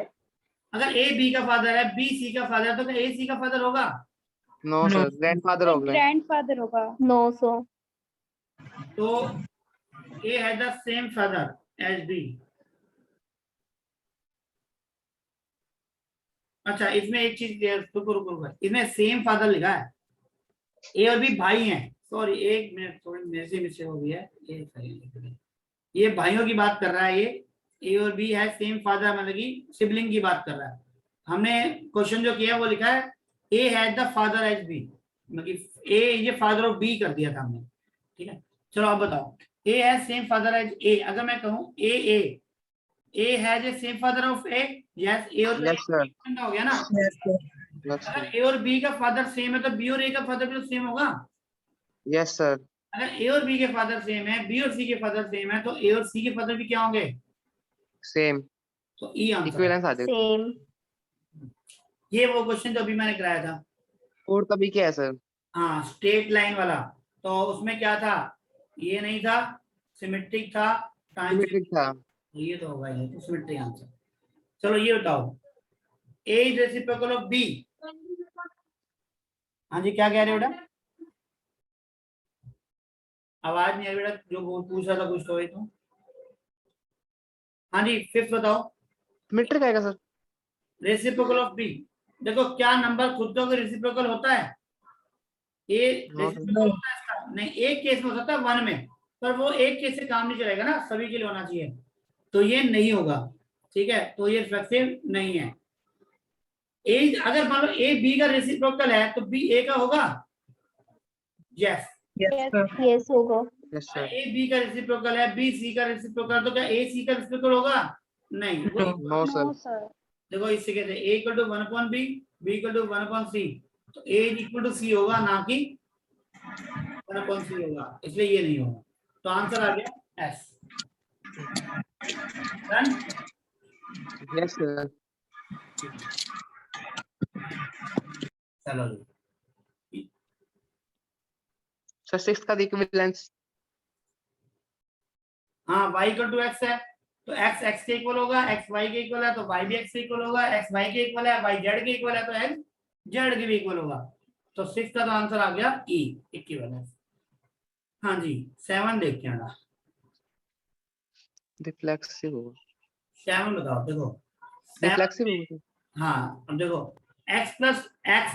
अगर ए बी का फादर है, बी सी का फादर है, तो क्या ए सी का फादर होगा? नो सर, ग्रैंडफादर हो गए। Grandfather होगा। No, sir. तो A has the same father as B. अच्छा, इसमें एक चीज रुको, इसमें सेम फादर लिखा है, ए और बी भाई हैं। सॉरी, एक मिनट, थोड़ी मेरे से मिस्टेक हो गई है। ये भाइयों की बात कर रहा है, ये ए और बी है सेम फादर, मतलब कि सिबलिंग की बात कर रहा है। हमने क्वेश्चन जो किया वो लिखा है A has the father as B, मतलब ए ये फादर ऑफ बी कर दिया था हमने, ठीक है। चलो आप बताओ, A has same father as A. अगर मैं कहूँ A has a same father of A, yes, A और यस सर। हो गया ना। यस अगर सर। ए और बी का फादर सेम है तो बी और ए का फादर भी तो सेम होगा। Yes sir. अगर ए और बी के फादर सेम है, बी और सी के फादर सेम है, तो ए और सी के फादर भी क्या होंगे? सेम। तो ई आंसर। इक्विवेलेंस आ जाएगा। Same. ये वो क्वेश्चन जो अभी मैंने कराया था, और तभी क्या है सर? हाँ, स्ट्रेट लाइन वाला। तो उसमें क्या था? ये नहीं था, सिमेट्रिक था, सिमेट्रिक था। ये तो होगा, ये तो सिमेट्रिक आंसर। चलो ये बताओ, ए इज रेसिप्रोकल ऑफ बी। हाँ जी, क्या कह रहे हो बेटा? आवाज नहीं आ रही बेटा, जो पूछ रहा था कुछ तो, तुम। हाँ जी, फिफ्थ बताओ, सिमेट्रिक आएगा सर। Reciprocal of B. देखो, क्या नंबर खुद का रेसिप्रोकल होता है? ए रेसिप्रोकल होता है इसका? नहीं, एक केस में हो सकता है, वन में, पर वो एक केस से काम नहीं चलेगा ना, सभी के लिए होना चाहिए, तो ये नहीं होगा, ठीक है। तो ये रिफ्लेक्सिव नहीं है। ए अगर मान लो ए बी का रेसिप्रोकल है तो बी ए का होगा? यस। Yes, होगा. Yes sir. ए बी का रेसिप्रोकल है, बी सी का रेसिप्रोकल, तो क्या ए सी का रेसिप्रोकल होगा? नहीं। No sir. No, sir. देखो, इससे कहते हैं A equal to 1 upon B, B equal to 1 upon C, तो ए इक्वल टू सी होगा, ना कि 1 अपॉन सी होगा, इसलिए ये नहीं होगा। तो आंसर आ गया एस। डन। Yes sir. चलो जी, सर सिक्स का इक्विवेलेंस। हाँ, y इक्वल टू एक्स है तो x x के इक्वल होगा, x y के इक्वल है तो y भी x के इक्वल होगा, x y के इक्वल है, y z के इक्वल है तो x z के भी इक्वल होगा। तो 6 का तो आंसर आ गया E, इक्विवेलेंस। हाँ जी, 7 देखते हैं ना, रिफ्लेक्सिव होगा। 7 बताओ। देखो, रिफ्लेक्सिव होगा। हाँ, अब देखो, x प्लस एक्स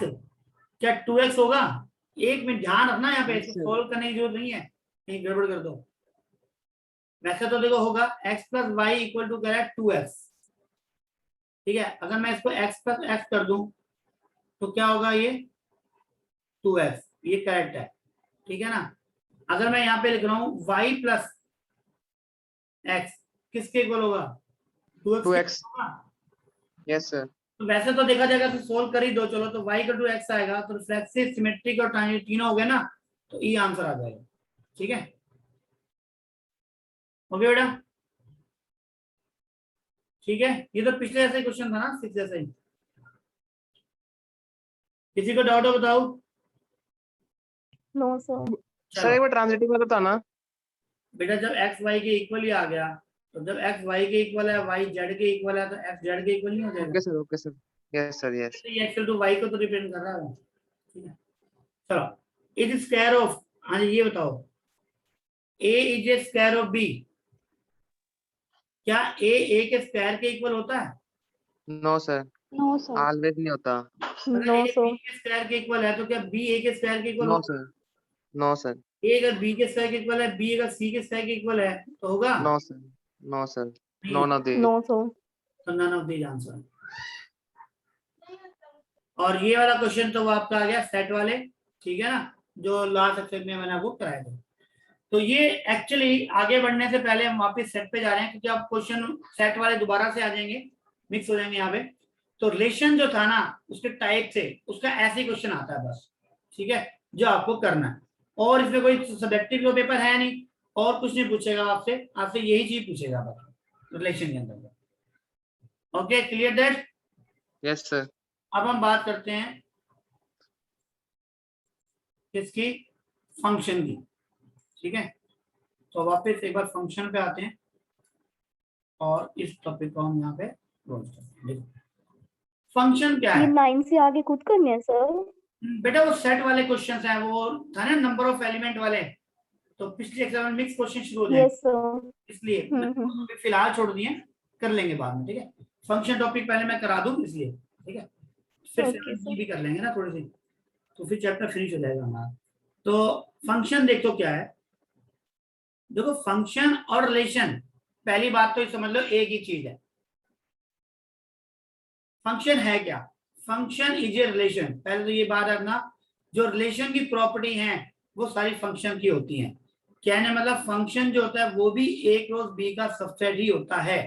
क्या 2x होगा? एक मिनट ध्यान रखना, यहाँ पे Yes, sir. सोल्व करने की जरूरत नहीं है, कहीं गड़बड़ कर दो। वैसे तो देखो होगा x plus y equal to क्या है 2x, ठीक है। अगर मैं इसको x प्लस x कर दूं तो क्या होगा? ये 2x, ये करेक्ट है, ठीक है ना। अगर मैं यहाँ पे लिख रहा हूँ y प्लस x किसके इक्वल होगा? 2x। होगा। Yes sir. तो वैसे तो देखा जाएगा तो सोल्व कर ही दो, चलो। तो y का 2x आएगा, तो रिफ्लेक्सिव, सिमेट्रिक और ट्रांजिट तीनों हो गए ना, तो ई आंसर आ जाएगा, ठीक है। ओके बेटा, ठीक है। ये तो पिछले जैसा ही क्वेश्चन था ना, 6 जैसा ही। किसी को डाउट हो बताओ? No, sir. सर एक बार ट्रांजिटिव वाला था ना? बेटा, जब x y के इक्वल ही आ गया, तो जब x y के इक्वल है, y z के इक्वल है, तो x z के इक्वल नहीं हो जाएगा? Okay sir. Okay sir. Yes sir. Yes. ये एक्चुअल टू y को तो डिपेंड कर रहा है, ठीक है। चलो, इट इज स्क्वायर ऑफ, हाँ जी ये बताओ, a is a square of b। क्या ए के स्क्वायर के इक्वल होता है? No sir, no sir. Always नहीं होता। अगर No, ए sir. बी के स्क्वायर के इक्वल है तो क्या बी ए के स्क्वायर के इक्वल नो होगा? सर, नो सर, ए अगर बी के स्क्वायर के इक्वल है, बी अगर सी के स्क्वायर के इक्वल है तो होगा? नो सर, नो सर, नहीं, none of this. No, sir. तो नन ऑफ दीज आंसर। और ये वाला क्वेश्चन तो वो आपका आ गया सेट वाले, ठीक है ना, जो लास्ट सेक्शन में मैंने आपको कराया था। तो ये एक्चुअली आगे बढ़ने से पहले हम वापस सेट पे जा रहे हैं, क्योंकि अब क्वेश्चन सेट वाले दोबारा से आ जाएंगे, मिक्स हो जाएंगे यहाँ पे। तो रिलेशन जो था ना उसके टाइप से, उसका ऐसे ही क्वेश्चन आता है बस, ठीक है, जो आपको करना है। और इसमें कोई सब्जेक्टिव जो पेपर है नहीं, और कुछ नहीं पूछेगा आपसे, आपसे यही चीज पूछेगा बस रिलेशन के अंदर। Okay, clear that? Yes sir. अब हम बात करते हैं किसकी? फंक्शन की, ठीक है। तो वापस एक बार फंक्शन पे आते हैं और इस टॉपिक को हम यहाँ पे क्लोज करते हैं। फंक्शन क्या ये है 9 से आगे खुद करने हैं सर? बेटा? वो सेट वाले क्वेश्चंस हैं, वो था ना नंबर ऑफ एलिमेंट वाले, तो पिछले एग्जाम में मिक्स क्वेश्चन शुरू हो Yes, जाएंगे, sir. इसलिए अभी फिलहाल छोड़ दिए, कर लेंगे बाद में, ठीक है। फंक्शन टॉपिक पहले मैं करा दूं इसलिए, ठीक है, फिर Okay, से भी कर लेंगे ना थोड़ी सी, तो फिर चैप्टर फिनिश हो जाएगा हमारा। तो फंक्शन देखो क्या है, देखो फंक्शन और रिलेशन, पहली बात तो ये समझ लो एक ही चीज है। फंक्शन है क्या? Function is a relation. पहले तो ये बात रखना, जो रिलेशन की प्रॉपर्टी है वो सारी फंक्शन की होती हैं। कहने मतलब फंक्शन जो होता है वो भी ए क्रॉस बी का सबसेट ही होता है।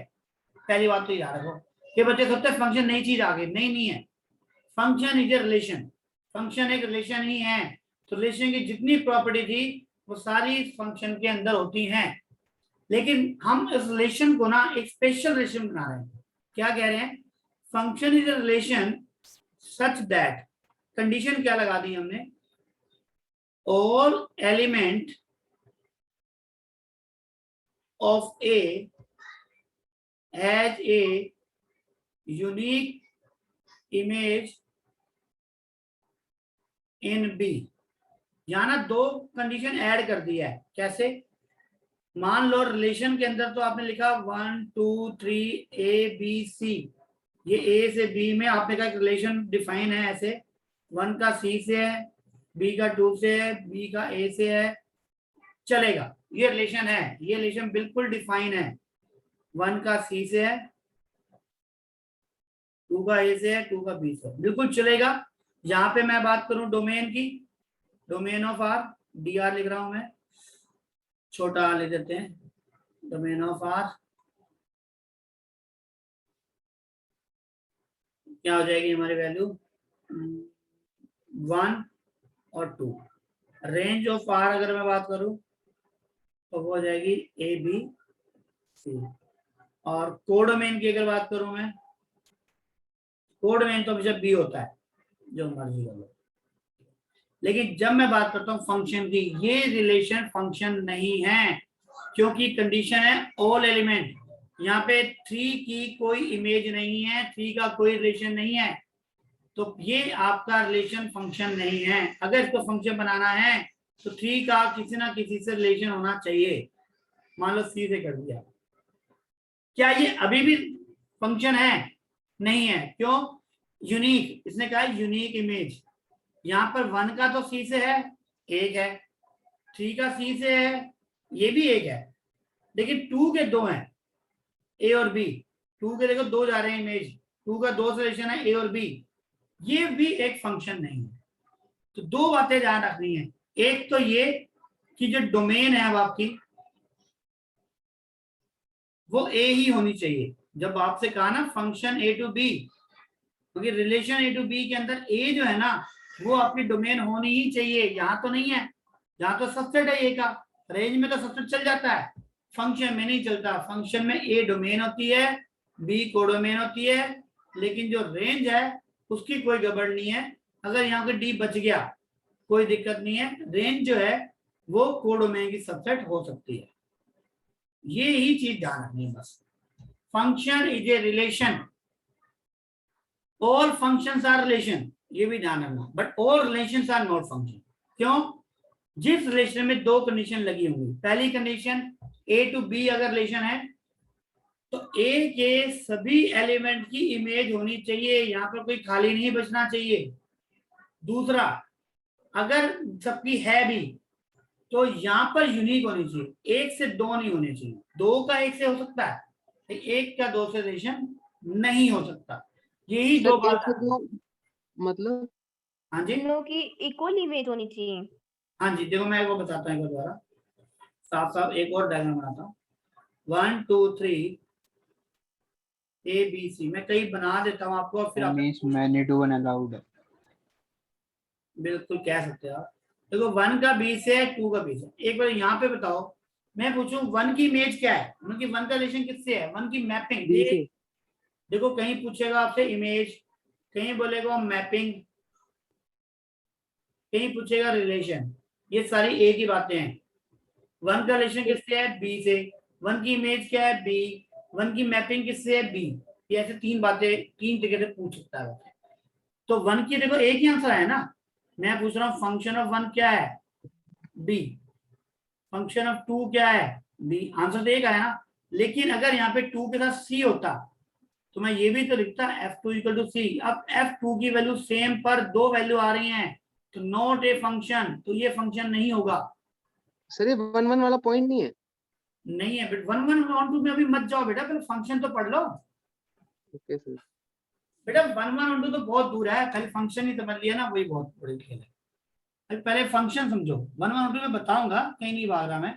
पहली बात तो याद रखो कि बच्चे सोचते हैं फंक्शन नई चीज आ गई, नहीं है। Function is a relation, function एक रिलेशन ही है। तो रिलेशन की जितनी प्रॉपर्टी थी वो सारी फंक्शन के अंदर होती हैं। लेकिन हम इस रिलेशन को ना एक स्पेशल रिलेशन बना रहे हैं। क्या कह रहे हैं? Function is a relation such that, condition क्या लगा दी हमने, all element of A has a unique image in B. यहां ना दो कंडीशन ऐड कर दिया है। कैसे? मान लो रिलेशन के अंदर तो आपने लिखा 1 2 3 ए बी सी, ये ए से बी में आपने कहा रिलेशन डिफाइन है ऐसे, 1 का सी से है, बी का 2 से है, बी का ए से है, चलेगा, ये रिलेशन है, ये रिलेशन बिल्कुल डिफाइन है। 1 का सी से है, 2 का ए से है, 2 का बी से है, बिल्कुल चलेगा। यहाँ पे मैं बात करूं डोमेन की, domain of R, D R लिख रहा हूं मैं, छोटा आर ले देते हैं, डोमेन ऑफ आर क्या हो जाएगी हमारी वैल्यू 1 और 2। रेंज ऑफ आर अगर मैं बात करूं तो वो हो जाएगी ए बी सी। और कोडोमेन की अगर बात करूं मैं, कोडोमेन तो हमेशा बी होता है, जो मर्जी कर लो। लेकिन जब मैं बात करता हूं फंक्शन की, ये रिलेशन फंक्शन नहीं है, क्योंकि कंडीशन है ऑल एलिमेंट। यहाँ पे 3 की कोई इमेज नहीं है, 3 का कोई रिलेशन नहीं है, तो ये आपका रिलेशन फंक्शन नहीं है। अगर इसको फंक्शन बनाना है तो 3 का किसी ना किसी से रिलेशन होना चाहिए। मान लो सी से कर दिया, क्या ये अभी भी फंक्शन है? नहीं है। क्यों? यूनिक, इसने कहा यूनिक इमेज। यहाँ पर 1 का तो सी से है, एक है, 3 का सी से है, ये भी एक है, लेकिन 2 के 2 हैं, ए और बी। 2 के देखो 2 जा रहे हैं इमेज, 2 का 2 से रिलेशन है ए और बी, ये भी एक फंक्शन नहीं है। तो 2 बातें ध्यान रखनी है। एक तो ये कि जो डोमेन है अब आपकी वो ए ही होनी चाहिए। जब आपसे कहा ना फंक्शन ए टू बी, क्योंकि रिलेशन ए टू बी के अंदर ए जो है ना वो आपकी डोमेन होनी ही चाहिए। यहाँ तो नहीं है, यहाँ तो सबसेट है ए का, रेंज में तो सबसेट चल जाता है, फंक्शन में नहीं चलता। फंक्शन में ए डोमेन होती है, बी कोडोमेन होती है, लेकिन जो रेंज है उसकी कोई गड़बड़ नहीं है। अगर यहाँ पे डी बच गया कोई दिक्कत नहीं है, रेंज जो है वो कोडोमेन की सबसेट हो सकती है। ये ही चीज ध्यान रखनी है बस। Function is a relation, all functions are relation, ये भी ध्यान रखना, but all relations are not function. क्यों? जिस रिलेशन में 2 कंडीशन लगी होंगी, पहली कंडीशन ए टू बी अगर रिलेशन है तो ए के सभी एलिमेंट की इमेज होनी चाहिए, यहाँ पर कोई खाली नहीं बचना चाहिए। दूसरा, अगर सबकी है भी तो यहाँ पर यूनिक होनी चाहिए, एक से दो नहीं होने चाहिए। दो का एक से हो सकता है, एक का दो से रिलेशन नहीं हो सकता। यही दो सर एक बात से है। दो मतलब हाँ जी, तीनों की इक्वल इमेज होनी चाहिए। हाँ जी, देखो मैं एक बार बताता हूँ एक बार दोबारा साफ साफ, एक और डायग्राम बनाता हूँ। 1 2 3 ए बी सी, मैं कई बना देता हूँ आपको और फिर आप means many to one allowed है। बिल्कुल कह सकते हो आप। देखो 1 का 20 है, 2 का 20 है। एक बार यहाँ पे बताओ, मैं पूछूं 1 की इमेज क्या है, उनकी 1 का रिलेशन किससे है, 1 की मैपिंग। बी से देखो कहीं पूछेगा आपसे इमेज, कहीं बोलेगा मैपिंग, कहीं पूछेगा रिलेशन। ये सारी ए की बातें हैं। 1 का रिलेशन किससे है, बी से। 1 की इमेज क्या है, बी। 1 की मैपिंग किससे है, बी। ये ऐसे तीन बातें तीन तरीके से पूछ सकता है। तो 1 की देखो एक ही आंसर है ना, मैं पूछ रहा हूँ फंक्शन ऑफ 1 क्या है, बी। फंक्शन ऑफ 2 क्या है, बी। आंसर तो एक आया ना। लेकिन अगर यहाँ पे 2 के साथ सी होता तो मैं ये भी तो लिखता f2 इक्वल टू सी। अब f2 की वैल्यू सेम पर दो वैल्यू आ रही हैं तो नॉट ए फंक्शन, तो ये फंक्शन नहीं होगा। सर ये 1 1 वाला पॉइंट नहीं है। नहीं है बेटा, 1 1 1 2 में अभी मत जाओ बेटा, पहले फंक्शन तो पढ़ लो ओके सर। बेटा। 1 1 2 तो बहुत दूर है, खाली फंक्शन ही समझ लिया ना, वही बहुत बड़ी खेल है। अभी पहले फंक्शन समझो। 1 1 2 में बताऊंगा, कहीं नहीं भाग रहा मैं।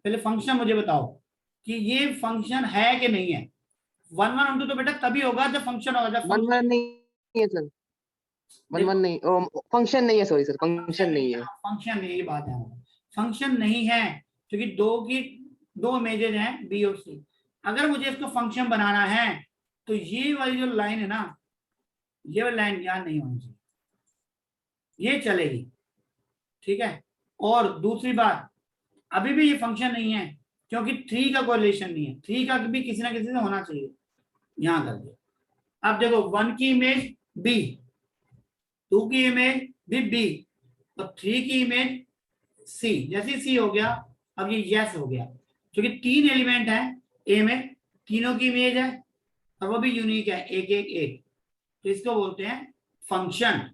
पहले फंक्शन मुझे बताओ कि ये फंक्शन है कि नहीं है। 1 1 2 तो बेटा तभी होगा जब फंक्शन होगा, जब 1 1 नहीं है सर, 1 1 देखो नहीं, फंक्शन नहीं है, सॉरी सर, फंक्शन नहीं है। फंक्शन नहीं, ये बात है, फंक्शन नहीं है क्योंकि दो इमेजेस हैं बी और सी। अगर मुझे इसको फंक्शन बनाना है तो ये वाली जो लाइन है ना, ये वाली लाइन यहाँ नहीं होनी चाहिए, ये चलेगी, ठीक है। और दूसरी बात, अभी भी ये फंक्शन नहीं है क्योंकि 3 का कोई रिलेशन नहीं है, 3 का भी किसी ना किसी से होना चाहिए, यहां कर दिया। अब देखो 1 की इमेज बी, 2 की इमेज भी बी, और 3 की इमेज सी। जैसे सी हो गया, अब ये यस हो गया क्योंकि 3 एलिमेंट है ए में, तीनों की इमेज है और वो भी यूनिक है, एक एक एक। तो इसको बोलते हैं फंक्शन।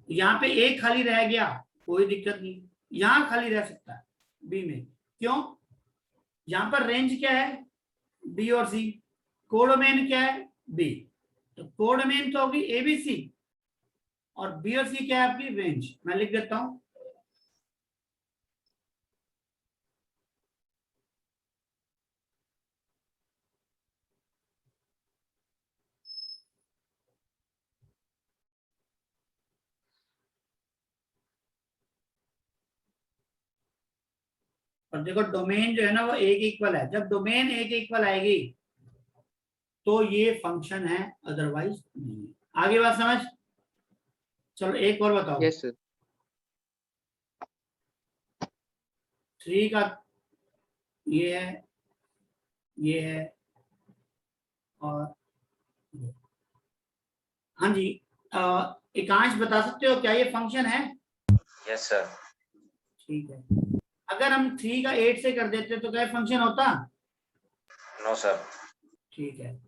यहाँ पे एक खाली रह गया, कोई दिक्कत नहीं, यहाँ खाली रह सकता है बी में। क्यों, यहाँ पर रेंज क्या है, बी और सी। कोडोमेन क्या है, बी। तो कोडोमेन तो होगी एबीसी, और बी और सी क्या है आपकी रेंज। मैं लिख देता हूं, और देखो डोमेन जो है ना वो एक इक्वल है। जब डोमेन एक इक्वल आएगी तो ये फंक्शन है, अदरवाइज नहीं है। आगे बात समझ। चलो एक और बताओ। Yes sir. 3 का ये है, ये है, और हाँ जी, एकांश बता सकते हो क्या ये फंक्शन है। Yes sir. ठीक है, अगर हम 3 का 8 से कर देते तो क्या फंक्शन होता। No sir. ठीक है,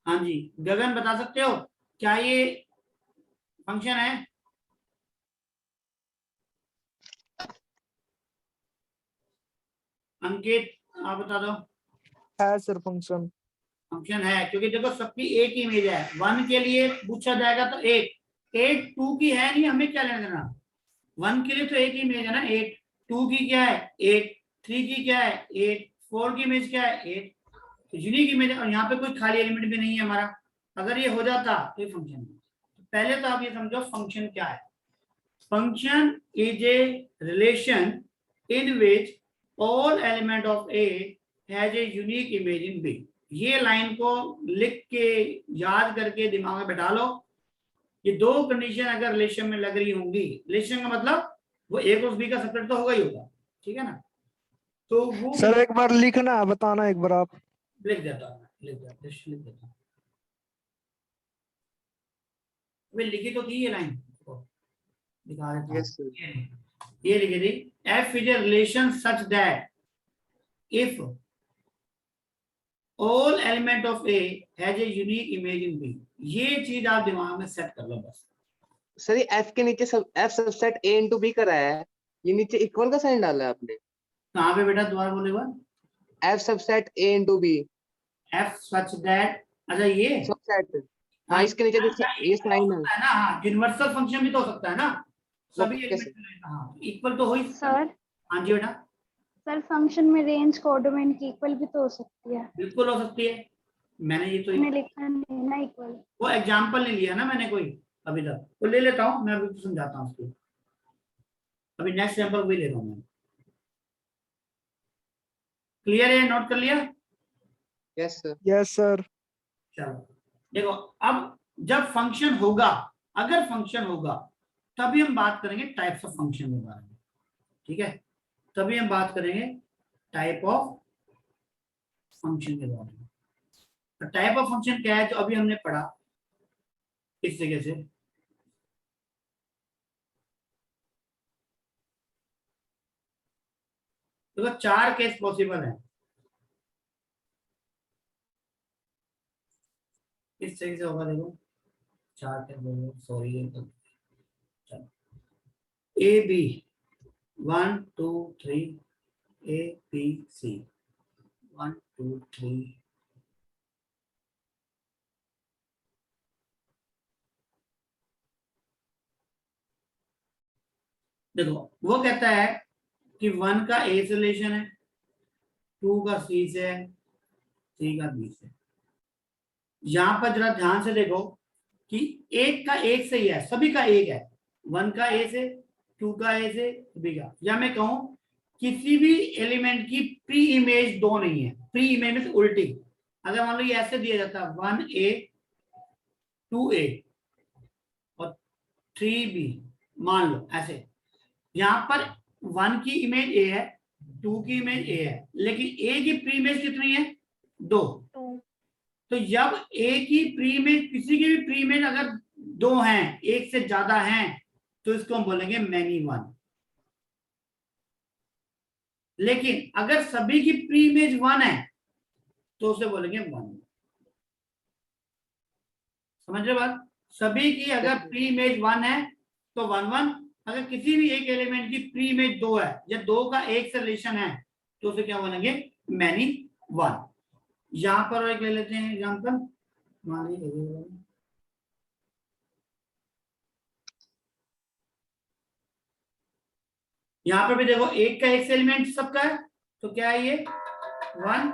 हाँ जी गगन बता सकते हो क्या ये फंक्शन है। अंकित आप बता दो। है सर फंक्शन। फंक्शन है क्योंकि देखो सबकी एक ही इमेज है। 1 के लिए पूछा जाएगा तो 8, 8 2 की है नहीं, हमें क्या लेना देना। 1 के लिए तो एक ही इमेज है ना 8, 2 की क्या है 8, 3 की क्या है 8, 4 की इमेज क्या है 8। तो यूनिक इमेज है और यहाँ पे कोई खाली एलिमेंट भी नहीं है हमारा। अगर ये हो जाता तो ये फंक्शन है। पहले तो आप ये समझो फंक्शन क्या है। Function is a relation in which all element of A has a unique image in B. ये लाइन को लिख के याद करके दिमाग में बैठा लो। ये दो कंडीशन अगर रिलेशन में लग रही होंगी, रिलेशन का मतलब वो ए प्लस बी का सेपरेट तो होगा ही होगा, ठीक है ना। तो वो सर एक बार लिखना बताना एक बार आप। लिख देता हूँ, लिख देता हूँ। वे लिखी तो थी ये लाइन, दिखा देता हूं। Yes, sir. ये लिखी थी, F is a relation such that if all element of A has a unique image in B। ये चीज आप दिमाग में सेट कर लो बस। सर ये F के नीचे सब F subset A into B कराया है, ये नीचे इक्वल का साइन डाला है आपने। कहाँ पे बेटा, दोबारा बोलेगा? F subset A into B। F such that, अच्छा ये सबसेट, हाँ इसके नीचे जो ये साइन है। है ना, हाँ यूनिवर्सल फंक्शन भी तो हो सकता है ना, सभी Okay, एलिमेंट, हाँ इक्वल तो हो ही। सर हाँ जी बेटा, सर फंक्शन में रेंज कोडोमेन की इक्वल भी तो हो सकती है। बिल्कुल हो सकती है। मैंने ये तो मैंने लिखा नहीं ना इक्वल। वो एग्जाम्पल नहीं लिया ना मैंने कोई अभी तक, तो ले लेता हूँ मैं, अभी तो समझाता हूँ उसको। अभी नेक्स्ट एग्जाम्पल वही ले रहा हूँ मैं। क्लियर है, नोट कर लिया? Yes sir. Yes sir. चलो देखो, अब जब फंक्शन होगा, अगर फंक्शन होगा तभी हम बात करेंगे टाइप्स ऑफ फंक्शन के बारे में, ठीक है? तभी हम बात करेंगे टाइप ऑफ फंक्शन के बारे में। तो टाइप ऑफ फंक्शन क्या है, जो अभी हमने पढ़ा इस तरीके से। देखो 4 केस पॉसिबल है, इस तरीके से होगा। देखो 4 case, sorry, A B 1 2 3, A B C 1 2 3। देखो वो कहता है कि 1 का ए से रिलेशन है, 2 का सी से है, 3 का बी से। यहां पर जरा ध्यान से देखो कि एक का एक से ही है, सभी का एक है, 1 का ए से, 2 का ए से, बी का। या मैं कहूं किसी भी एलिमेंट की प्री इमेज 2 नहीं है। प्री इमेज में उल्टी, अगर मान लो ये ऐसे दिया जाता है 1A 2A और 3B, मान लो ऐसे, यहां पर 1 की इमेज ए है, 2 की इमेज ए है, लेकिन ए की प्री इमेज कितनी है? 2। तो जब ए की प्री इमेज, किसी की भी प्री इमेज अगर 2 हैं, एक से ज्यादा हैं, तो इसको हम बोलेंगे मैनी 1। लेकिन अगर सभी की प्री इमेज 1 है तो उसे बोलेंगे 1। समझ रहे बात? सभी की अगर प्री इमेज 1 है तो 1 1। अगर किसी भी एक एलिमेंट की प्री इमेज 2 है या 2 का एक से रिलेशन है तो उसे क्या बोलेंगे? मैनी 1। यहां पर एक ले लेते हैं एग्जांपल, मान लीजिए यहां पर भी देखो एक का एक से एलिमेंट सबका है, तो क्या है ये 1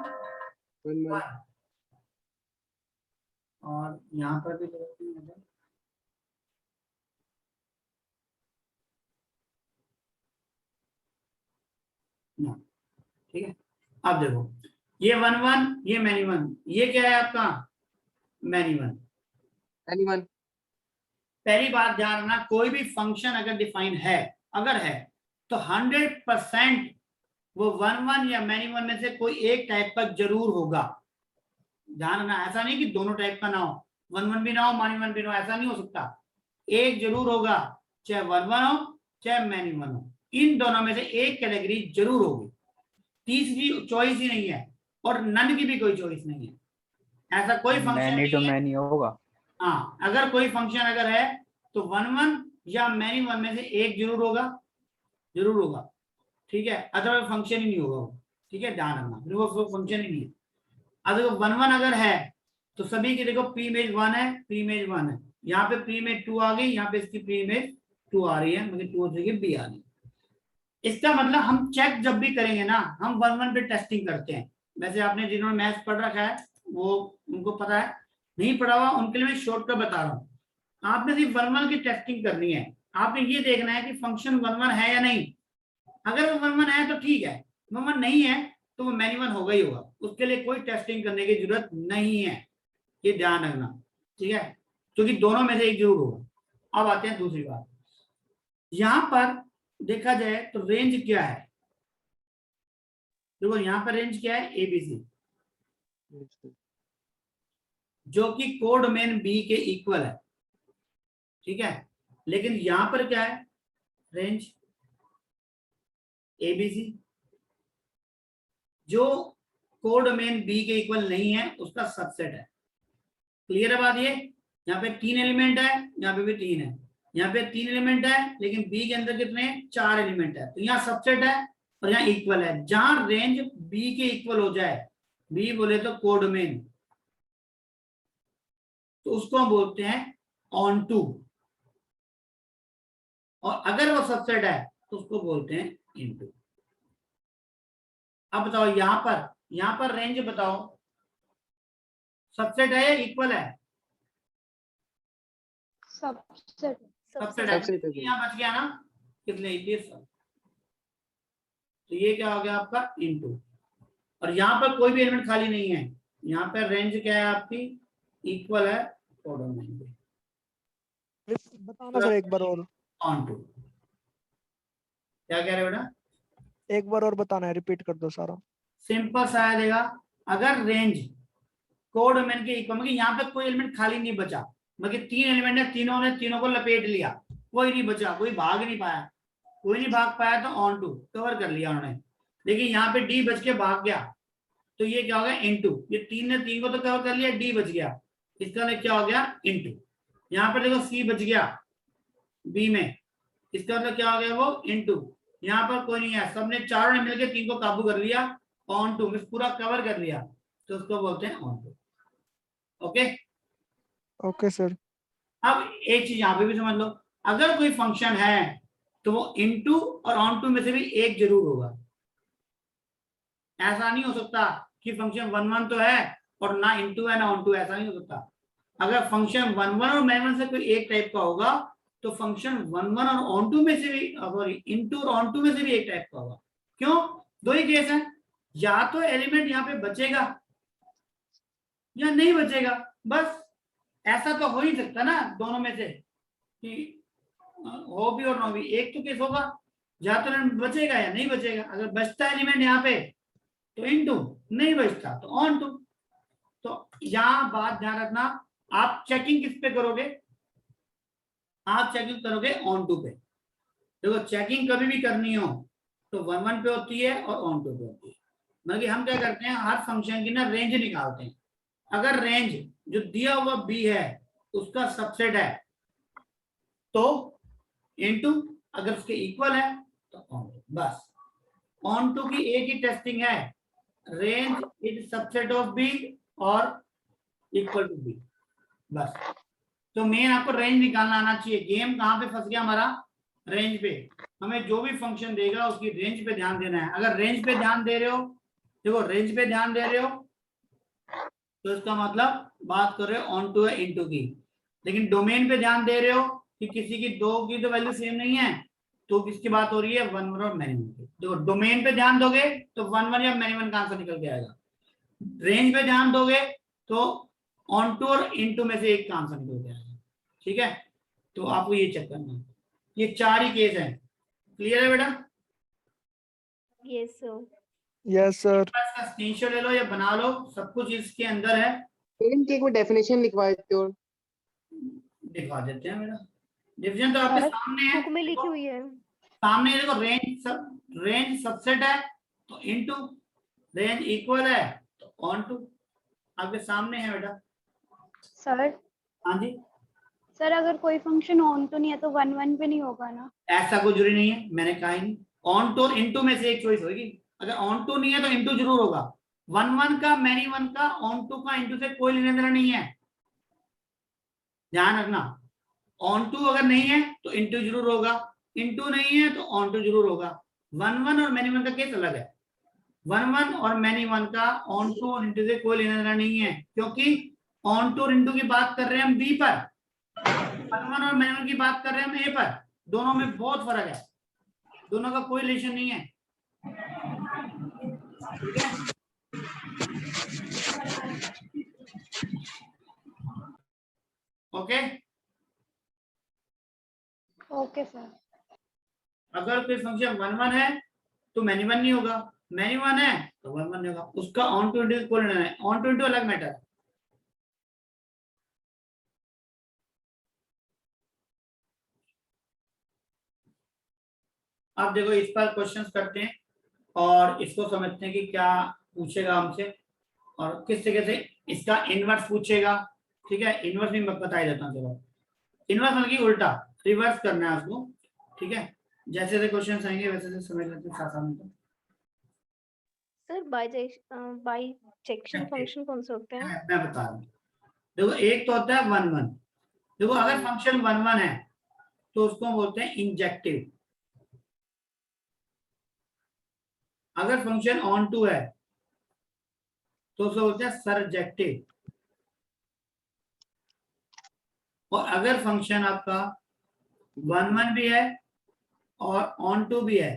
1। और यहां पर भी देखो ना, ठीक है? अब देखो ये 1 1, ये मैनी 1, ये क्या है आपका? मैनी 1। एनीवन। पहली बात ध्यान रखना, कोई भी फंक्शन अगर डिफाइन है, अगर है, तो 100% वो 1 1 या मैनी 1 में से कोई एक टाइप का जरूर होगा। ध्यान रखना, ऐसा नहीं कि दोनों टाइप का ना हो, 1 1 भी ना हो, मैनी 1 भी ना हो, ऐसा नहीं हो सकता। एक जरूर होगा, चाहे 1 1 हो चाहे मैनी 1 हो, इन दोनों में से एक कैटेगरी जरूर होगी। तीसरी चॉइस ही नहीं है, और नन की भी कोई चॉइस नहीं है। ऐसा कोई फंक्शन मैनी टू मैनी होगा। हाँ, अगर कोई फंक्शन अगर है तो 1 1 या मैनी 1 में से एक जरूर होगा, जरूर होगा, ठीक है? अदरवाइज फंक्शन ही नहीं होगा वो, ठीक है? ध्यान रखना, वो फंक्शन ही नहीं है। अगर 1 1 अगर है तो सभी की देखो प्री इमेज 1 है, प्री इमेज 1 है, यहाँ पे प्री इमेज 2 आ गई, यहाँ पे इसकी प्री इमेज 2 आ रही है, मतलब 2 और 3 की बी आ रही है। इसका मतलब हम चेक जब भी करेंगे ना, हम 1 1 पे टेस्टिंग करते हैं। वैसे आपने जिन्होंने मैथ्स पढ़ रखा है वो, उनको पता है, नहीं पढ़ा हुआ उनके लिए मैं शॉर्टकट बता रहा हूँ। आपने सिर्फ 1 1 की टेस्टिंग करनी है। आपने ये देखना है कि फंक्शन 1 1 है या नहीं। अगर वो 1 1 है तो ठीक है, 1 1 नहीं है तो वो मैनी 1 होगा ही होगा, उसके लिए कोई टेस्टिंग करने की जरूरत नहीं है, ये ध्यान रखना, ठीक है? क्योंकि दोनों में से एक जरूर होगा। अब आते हैं दूसरी बात, यहां पर देखा जाए तो रेंज क्या है? देखो यहां पर रेंज क्या है? एबीसी, जो कि कोड डोमेन बी के इक्वल है। ठीक है, लेकिन यहां पर क्या है, रेंज ABC जो कोडोमेन बी के इक्वल नहीं है उसका सबसेट है। क्लियर है बात ये? यहाँ पे 3 एलिमेंट है, यहाँ पे भी 3 है, यहाँ पे 3 एलिमेंट है, लेकिन बी के अंदर कितने हैं, 4 एलिमेंट है, तो यहाँ सबसेट है और यहाँ इक्वल है। जहां रेंज बी के इक्वल हो जाए, बी बोले तो कोडोमेन, तो उसको हम बोलते हैं ऑन टू, और अगर वो सबसेट है तो उसको बोलते हैं इनटू। अब बताओ यहां पर रेंज बताओ, सबसेट है या इक्वल है? सबसेट। सबसेट है, सबसेट है। यहाँ बच गया ना कितने, ये सब, तो ये क्या हो गया आपका इनटू, और यहाँ पर कोई भी एलिमेंट खाली नहीं है, यहाँ पर रेंज क्या है आपकी, इक्वल है कोडोमेन के, बताना सर एक बार और, ऑन टू। क्या कह रहे हो बेटा? एक बार और बताना है, रिपीट कर दो सारा। सिंपल सा है देगा, अगर रेंज कोडोमेन के इक्वल, मतलब यहाँ पे कोई एलिमेंट खाली नहीं बचा, मतलब 3 एलिमेंट है, तीनों ने तीनों को लपेट लिया, कोई नहीं बचा, कोई भाग नहीं पाया, कोई नहीं भाग पाया, तो ऑन टू कवर कर लिया उन्होंने। लेकिन यहाँ पे डी बच के भाग गया, तो ये क्या हो गया इनटू, ये 3 ने 3 को तो कवर कर लिया, डी बच गया, इसका मतलब क्या हो गया इनटू। यहाँ पर देखो सी बच गया बी में, इसका मतलब क्या हो गया वो इनटू। यहाँ पर कोई नहीं है, सबने चारों ने मिलकर 3 को काबू कर लिया, ऑन टू मींस पूरा कवर कर लिया, तो उसको बोलते हैं onto. Okay okay sir. अब एक चीज यहाँ पे भी समझ लो, अगर कोई फंक्शन है तो वो इनटू और ऑन टू में से भी एक जरूर होगा। ऐसा नहीं हो सकता कि फंक्शन 1 1 तो है और ना इनटू है ना ऑन टू, ऐसा नहीं हो सकता। अगर फंक्शन 1 1 और मैन 1 से कोई एक टाइप का होगा तो फंक्शन 1 1 और ऑन टू में से भी, सॉरी इनटू और ऑन टू में से भी एक टाइप का होगा। क्यों? दो ही केस है, या तो एलिमेंट यहाँ पे बचेगा या नहीं बचेगा, बस। ऐसा तो हो ही सकता ना दोनों में से कि हो भी और ना भी, एक तो केस होगा, या तो एलिमेंट बचेगा या नहीं बचेगा। अगर बचता है एलिमेंट यहाँ पे तो इनटू, नहीं बचता तो ऑन टू। तो यहाँ बात ध्यान रखना, आप चेकिंग किस पे करोगे, आप चेकिंग करोगे ऑन टू पे। देखो चेकिंग कभी भी करनी हो तो 1 1 पे होती है और ऑन टू पे होती है। मतलब हम क्या करते हैं, हर फंक्शन की ना रेंज निकालते हैं। अगर रेंज जो दिया हुआ बी है उसका सबसेट है तो इनटू, अगर उसके इक्वल है तो ऑन टू, बस। ऑन टू की एक ही टेस्टिंग है, range is subset of B और इक्वल टू बी, बस। तो मेन आपको रेंज निकालना आना चाहिए। गेम कहां पे फंस गया हमारा, रेंज पे। हमें जो भी फंक्शन देगा उसकी रेंज पे ध्यान देना है। अगर रेंज पे ध्यान दे रहे हो, देखो रेंज पे ध्यान दे रहे हो तो इसका मतलब बात कर रहे हो ऑन टू है इनटू की। लेकिन डोमेन पे ध्यान दे रहे हो कि किसी की दो की तो वैल्यू सेम नहीं है, तो किसकी बात हो रही है, 1 1 और मैनी 1 की। देखो डोमेन पे ध्यान दोगे तो 1 1 या मैनी 1 का आंसर निकल के आएगा। रेंज पे ध्यान दोगे तो ऑन टू और इनटू में से एक का आंसर निकल के आएगा। ठीक है, तो आपको ये चेक करना है। ये 4 ही केस हैं। क्लियर है बेटा? Yes, sir. Yes sir. इसका स्क्रीनशॉट ले लो या बना लो, सब कुछ इसके अंदर है। लेकिन की कोई डेफिनेशन लिखवा देते हो? दिखा देते हैं बेटा, डिवीजन तो आपके सामने है, बुक में लिखी हुई है। सामने है, देखो रेंज सबसेट है तो इनटू, रेंज इक्वल है तो ऑन टू, आपके सामने है बेटा। सर हाँ जी, सर अगर कोई फंक्शन ऑन तो नहीं है तो 1 1 पे नहीं होगा ना? ऐसा कोई जरूरी नहीं है, मैंने कहा ही नहीं। ऑन टू और इनटू में से एक चॉइस होगी। अगर ऑन टू नहीं है तो इनटू जरूर होगा। 1 1 का, मैनी 1 का, ऑन टू का इनटू से कोई लेना देना नहीं है, ध्यान रखना। ऑन टू अगर नहीं है तो इनटू जरूर होगा, इनटू नहीं है तो ऑन टू जरूर होगा। 1 1 और मैनी 1 का केस अलग है। 1 1 और मैनी 1 का ऑन टू और इनटू से कोई लेना देना नहीं है, क्योंकि ऑन टू और इनटू की बात कर रहे हैं हम बी पर, 1 1 और मैनी 1 की बात कर रहे हैं हम ए पर। दोनों में बहुत फर्क है, दोनों का कोई रिलेशन नहीं है। ठीक है, ओके। Okay sir. अगर कोई फंक्शन 1 1 है तो मैनी 1 नहीं होगा, मैनी 1 है तो 1 1 नहीं होगा, उसका ऑन टू इनटू को लेना है। ऑन टू इनटू अलग मैटर है। अब देखो इस पर क्वेश्चंस करते हैं और इसको समझते हैं कि क्या पूछेगा हमसे और किस तरीके से इसका इनवर्स पूछेगा। ठीक है, इनवर्स भी मैं बता ही देता हूँ। चलो, इनवर्स मतलब कि उल्टा, रिवर्स करना है उसको। ठीक है, जैसे जैसे क्वेश्चन आएंगे वैसे वैसे समझ लेते हैं साथ में। सर बाइजेक्शन फंक्शन कौन से होते हैं? मैं बता रहा हूँ, देखो एक तो होता है 1 1। देखो अगर फंक्शन 1 1 है तो उसको बोलते हैं इंजेक्टिव। अगर फंक्शन ऑन टू है तो उसको बोलते हैं सरजेक्टिव। और अगर फंक्शन आपका 1 1 भी है और ऑन टू भी है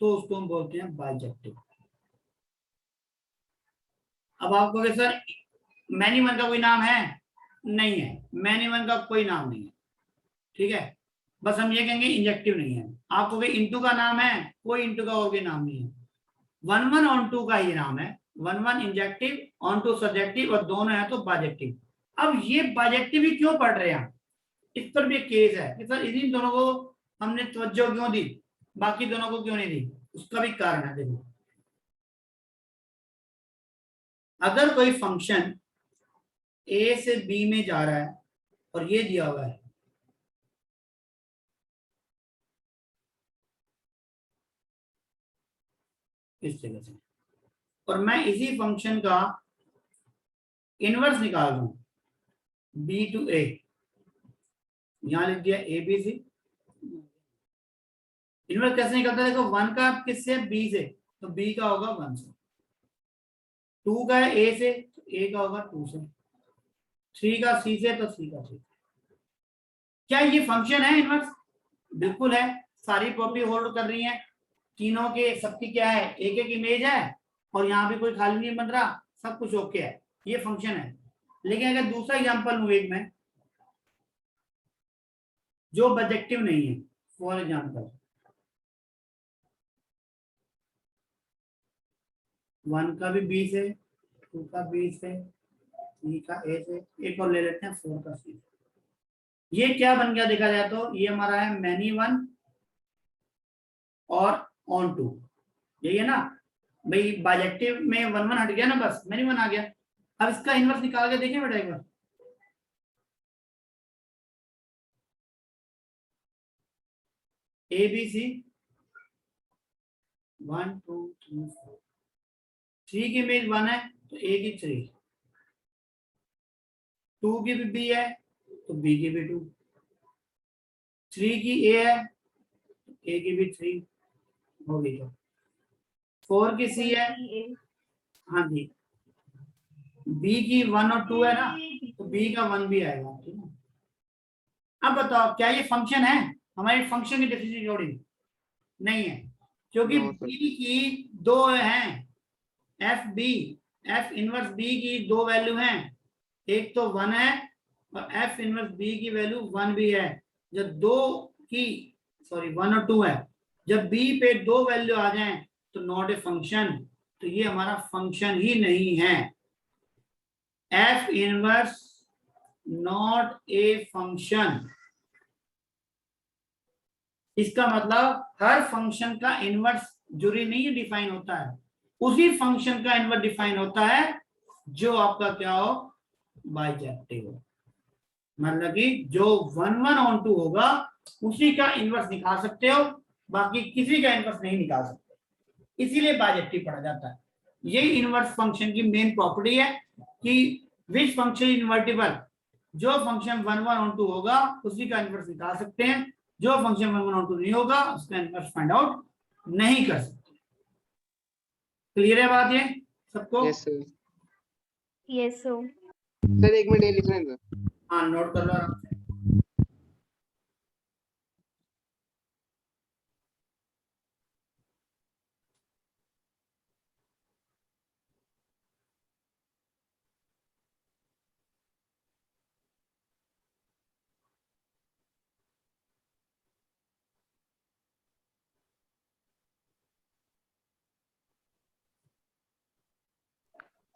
तो उसको हम बोलते हैं बाइजेक्टिव। अब आप कहोगे सर मैनी वन का कोई नाम है? नहीं है, मैनी वन का कोई नाम नहीं है। ठीक है, बस हम ये कहेंगे इंजेक्टिव नहीं है। आप कहोगे इंटू का नाम है? कोई इंटू का और भी नाम नहीं है। 1 1 ऑन टू का ही नाम है। 1 1 इंजेक्टिव, ऑन टू सब्जेक्टिव, और दोनों है तो बाइजेक्टिव। अब ये बाइजेक्टिव ही क्यों पढ़ रहे हैं, इस पर भी एक केस है कि सर इन्हीं दोनों को हमने तवज्जो क्यों दी, बाकी दोनों को क्यों नहीं दी। उसका भी कारण है। देखो अगर कोई फंक्शन ए से बी में जा रहा है और ये दिया हुआ है, इस तरह से, और मैं इसी फंक्शन का इनवर्स निकाल रहा हूं बी टू ए, यहां लिख दिया ए बी सी। इनवर्स कैसे निकलता है? देखो 1 का किससे? बी से, तो बी का होगा 1 से। 2 का है ए से, तो ए का होगा 2 से। 3 का सी से, तो सी का सी। क्या ये फंक्शन है इनवर्स? बिल्कुल है, सारी प्रॉपर्टी होल्ड कर रही है। तीनों के सबकी क्या है? एक एक इमेज है और यहाँ भी कोई खाली नहीं बन रहा, सब कुछ ओके है, ये फंक्शन है। लेकिन अगर दूसरा एग्जांपल लूं एक मैं जो बाइजेक्टिव नहीं है, फॉर एग्जांपल 1 का भी बी से, 2 का बी से, 3 का ए से, एक और ले लेते हैं 4 का सी। ये क्या बन गया देखा जाए तो? ये हमारा है मैनी वन और ऑन टू, यही है ना भाई। बाइजेक्टिव में 1 1 हट गया ना, बस मैनी वन आ गया। अब इसका इनवर्स निकाल के देखें बेटा एक बार। ए बी सी 1 2 3 4, 3 की इमेज 1 है तो ए की 3, 2 की भी बी है तो बी की भी 2, 3 की ए है तो ए की भी 3 हो गई। तो 4 की सी है, हाँ जी, बी की 1 और 2 है ना, तो बी का 1 भी आएगा। ठीक है, अब बताओ क्या ये फंक्शन है? हमारी फंक्शन की डेफिनेशन जोड़ी नहीं है, क्योंकि No, sir. बी की 2 हैं, F B, F inverse B की 2 वैल्यू हैं, एक तो 1 है और एफ इनवर्स बी की वैल्यू 1 भी है। जब 2 की 1 और 2 है, जब बी पे 2 वैल्यू आ जाएं तो नॉट ए फंक्शन, तो ये हमारा फंक्शन ही नहीं है। F inverse not a function. इसका मतलब हर फंक्शन का इनवर्स जरूरी नहीं डिफाइन होता है, उसी फंक्शन का इनवर्स डिफाइन होता है जो आपका क्या हो? बाइजेक्टिव हो। मतलब कि जो 1 1 ऑन टू होगा उसी का इनवर्स निकाल सकते हो, बाकी किसी का इनवर्स नहीं निकाल सकते, इसीलिए बाइजेक्टिव पढ़ा जाता है। यही इनवर्स फंक्शन की मेन प्रॉपर्टी है कि विच फंक्शन इनवर्टिबल, जो फंक्शन 1 1 ऑन टू होगा उसी का इनवर्स निकाल सकते हैं, जो फंक्शन 1 1 ऑन टू नहीं होगा उसका इनवर्स फाइंड आउट नहीं कर सकते। क्लियर है बात ये सबको? Yes, sir. Yes sir. Sir एक मिनट ये लिखना है सर। हाँ नोट कर लो आराम से।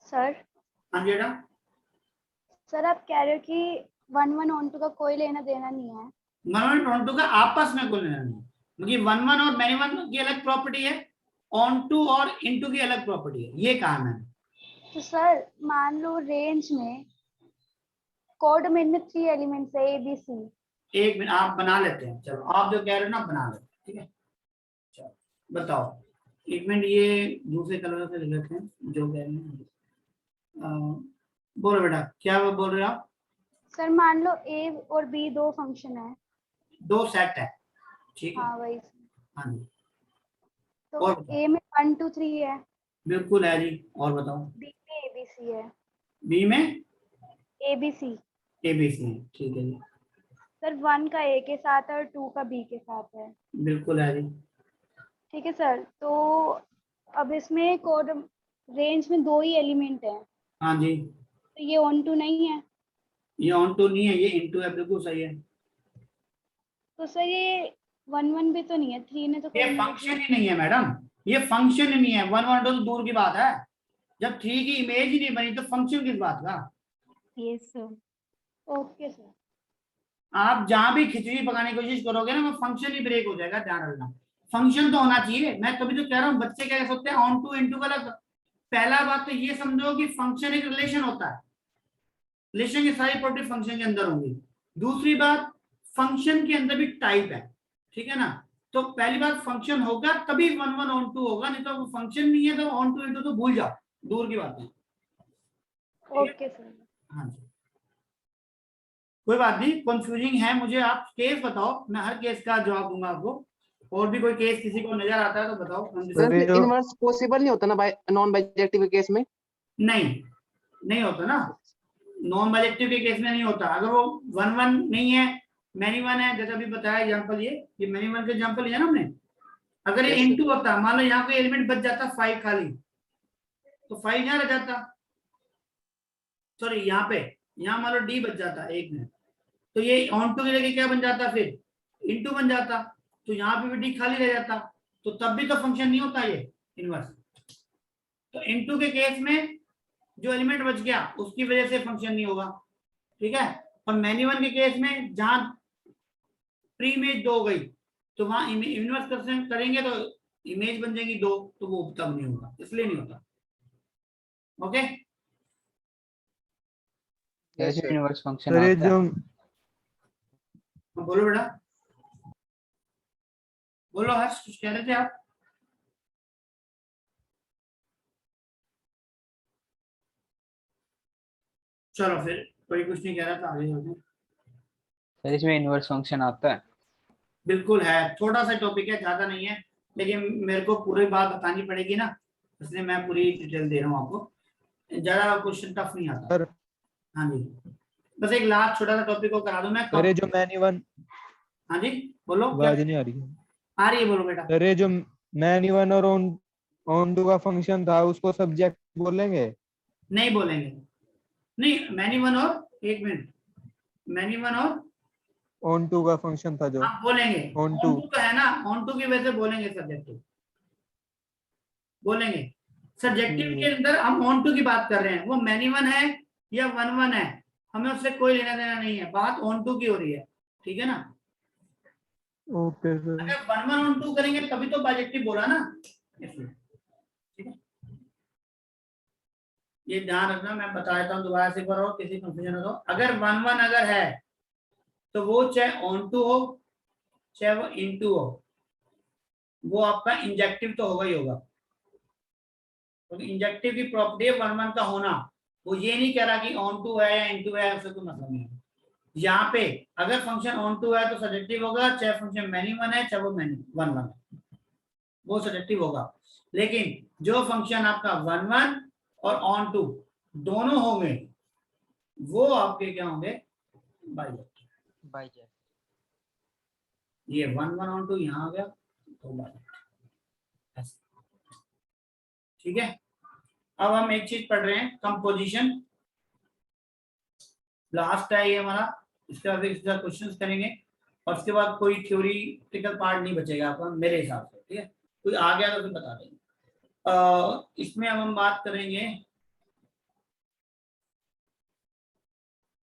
सर हाँ बेटा, सर आप कह रहे हो कि 1 1 ऑन टू का कोई लेना देना नहीं है। वन वन ऑन टू का आपस में कोई लेना नहीं, क्योंकि वन वन और मैनी वन की अलग प्रॉपर्टी है, ऑन टू और इनटू की अलग प्रॉपर्टी है, ये कहा मैंने। तो सर मान लो रेंज में कोड में 3 एलिमेंट्स है ए बी सी। एक मिनट आप बना लेते हैं, चलो आप जो कह रहे हो ना बना लेते हैं, ठीक है। चलो बताओ, एक मिनट ये दूसरे कलर से लिख लेते हैं जो कह रहे हैं। बोलो बेटा क्या वो बोल रहे हो आप? सर मान लो ए और बी 2 फंक्शन है। 2 सेट है, ठीक है। हाँ वही। हाँ जी, तो और बताओ। ए में 1 2 3 है, बिल्कुल है जी, और बताओ। बी में ए बी सी है। बी में ए बी सी। ए बी सी है, ठीक है जी। सर 1 का ए के साथ है और 2 का बी के साथ है। बिल्कुल है जी। ठीक है सर, तो अब इसमें कोड रेंज में 2 ही एलिमेंट है, हाँ जी, तो ये ऑन टू नहीं है। ये ऑन टू नहीं है, ये इनटू है, बिल्कुल सही है। तो सर ये 1 1 भी तो नहीं है, 3 ने तो ये कोई फंक्शन ही नहीं है मैडम, ये फंक्शन ही नहीं है। वन वन तो दूर की बात है, जब 3 की इमेज ही नहीं बनी तो फंक्शन किस बात का? Yes sir. Okay sir. आप जहां भी खिचड़ी पकाने की कोशिश करोगे ना वो फंक्शन ही ब्रेक हो जाएगा, ध्यान रखना। फंक्शन तो होना चाहिए, मैं तभी तो कह रहा हूँ बच्चे क्या कह सकते हैं ऑन टू इनटू का। पहला बात तो ये समझो कि फंक्शन एक रिलेशन होता है, रिलेशन की सारी प्रॉपर्टी फंक्शन के अंदर होंगी। दूसरी बात, फंक्शन के अंदर भी टाइप है, ठीक है ना। तो पहली बात फंक्शन होगा तभी वन वन ऑन टू होगा, नहीं तो फंक्शन नहीं है तो ऑन टू इनटू तो भूल जाओ, दूर की बात है। Okay sir. हाँ जी, कोई बात नहीं। कंफ्यूजिंग है मुझे, आप केस बताओ, मैं हर केस का जवाब दूंगा आपको। और भी कोई केस किसी को नजर आता है तो बताओ, हम सर अरे जो- इनवर्स पॉसिबल नहीं होता ना बाय नॉन बाइजेक्टिव के केस में? नहीं होता ना, नॉन बाइजेक्टिव के केस में नहीं होता। अगर वो वन वन नहीं है, मैनी वन है, जैसा अभी बताया एग्जांपल, ये मैनी वन का एग्जांपल लिया ना हमने। अगर ये Yes, sir. इनटू होता, मान लो यहाँ कोई एलिमेंट बच जाता 5 खाली, तो 5 यहाँ रह जाता। सॉरी यहाँ मान लो डी बच जाता 1 में, तो ये ऑन टू की जगह क्या बन जाता, फिर इनटू बन जाता, तो यहाँ पे भी डी खाली रह जाता, तो तब भी तो फंक्शन नहीं होता ये इनवर्स। तो इनटू के केस में जो एलिमेंट बच गया उसकी वजह से फंक्शन नहीं होगा, ठीक है। और मैनी वन के केस में जहां प्री इमेज 2 गई तो वहां इनवर्स करेंगे तो इमेज बन जाएगी 2, तो वो तब नहीं होगा, इसलिए नहीं होता। ओके, कैसे sir. इनवर्स फंक्शन सर ये आता है? जो बोलो बेटा, बोलो हर्ष, कुछ कह रहे थे आप? चलो फिर कोई कुछ नहीं कह रहा था, आगे चलते हैं। सर इसमें इनवर्स फंक्शन आता है? बिल्कुल है, थोड़ा सा टॉपिक है, ज्यादा नहीं है, लेकिन मेरे को पूरी बात बतानी पड़ेगी ना, इसलिए मैं पूरी डिटेल दे रहा हूँ आपको। ज्यादा क्वेश्चन टफ नहीं आता। सर हाँ जी, बस एक लास्ट छोटा सा टॉपिक को करा दूं मैं। सर ये जो मैनी वन हाँ जी बोलो, क्या आवाज नहीं आ रही है। आ रही है? बोलो बेटा। सर ये जो मैनी वन और ऑन टू का फंक्शन था उसको सब्जेक्ट बोलेंगे? नहीं बोलेंगे, नहीं मैनी वन और, एक मिनट, मैनी वन और ऑन टू का फंक्शन था जो आप बोलेंगे, ऑन ऑन टू। टू तो है ना, ऑन टू की वजह से बोलेंगे, सब्जेक्टिव बोलेंगे। सब्जेक्टिव के अंदर हम ऑन टू की बात कर रहे हैं, वो मैनी वन है या वन वन है, हमें उससे कोई लेना देना नहीं है, बात ऑन टू की हो रही है, ठीक है ना। Okay sir. अगर वन वन ऑन टू करेंगे तभी तो बाइजेक्टिव बोला ना, इसलिए, ठीक है। ये ध्यान रखना, मैं बता देता हूँ दोबारा से, एक बार और किसी कंफ्यूजन हो तो। अगर वन वन अगर है तो वो चाहे ऑन टू हो चाहे वो इन टू हो, वो आपका इंजेक्टिव तो होगा ही होगा, क्योंकि तो इंजेक्टिव की प्रॉपर्टी वन वन का होना। वो ये नहीं कह रहा कि ऑन टू है या इन टू है, उससे कोई मतलब नहीं है। यहाँ पे अगर फंक्शन ऑन टू है तो सब्जेक्टिव होगा, चाहे फंक्शन मैनी वन है चाहे वो मैनी वन वन है, वो सब्जेक्टिव होगा। लेकिन जो फंक्शन आपका वन वन और ऑन टू दोनों होंगे वो आपके क्या होंगे, बाइजेक्टिव। ये वन वन ऑन टू यहाँ आ गया तो बाइजेक्टिव, ठीक है। अब हम एक चीज पढ़ रहे हैं, कंपोजिशन, लास्ट है ये हमारा। इसके बाद इसका क्वेश्चंस करेंगे और उसके बाद कोई थ्योरेटिकल पार्ट नहीं बचेगा आपका मेरे हिसाब से, ठीक है। कोई आ गया तो फिर बता देंगे। इसमें अब हम बात करेंगे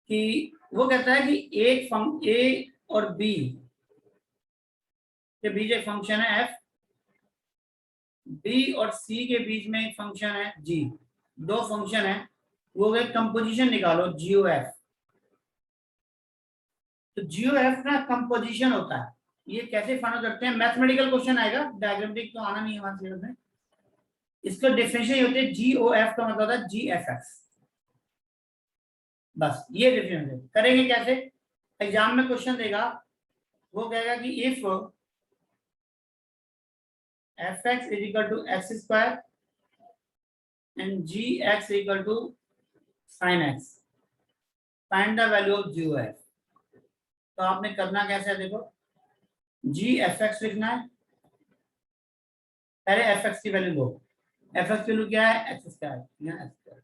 कि वो कहता है कि एक और बी के बीच एक फंक्शन है एफ, बी और सी के बीच में एक फंक्शन है जी, दो फंक्शन है, वो एक कंपोजिशन निकालो जीओ एफ। तो जीओ एफ ना कंपोजिशन होता है, ये कैसे फाइंड आउट करते हैं, मैथमेटिकल क्वेश्चन आएगा, डायग्रामेटिक तो आना नहीं है हमारे सिलेबस में। इसका डेफिनेशन ये होती है जीओ एफ का मतलब होता है जी एफ एक्स, बस ये डेफिनेशन है। करेंगे कैसे, एग्जाम में क्वेश्चन देगा, वो कहेगा कि if f x is equal to x square and g x equal to sine x, find the value of g o f. तो आपने करना कैसे है, देखो जी एफ एक्स लिखना है, पहले एफ एक्स की वैल्यू लो, एफ एक्स की वैल्यू क्या है एक्स स्क्वायर, यहाँ एक्स स्क्वायर।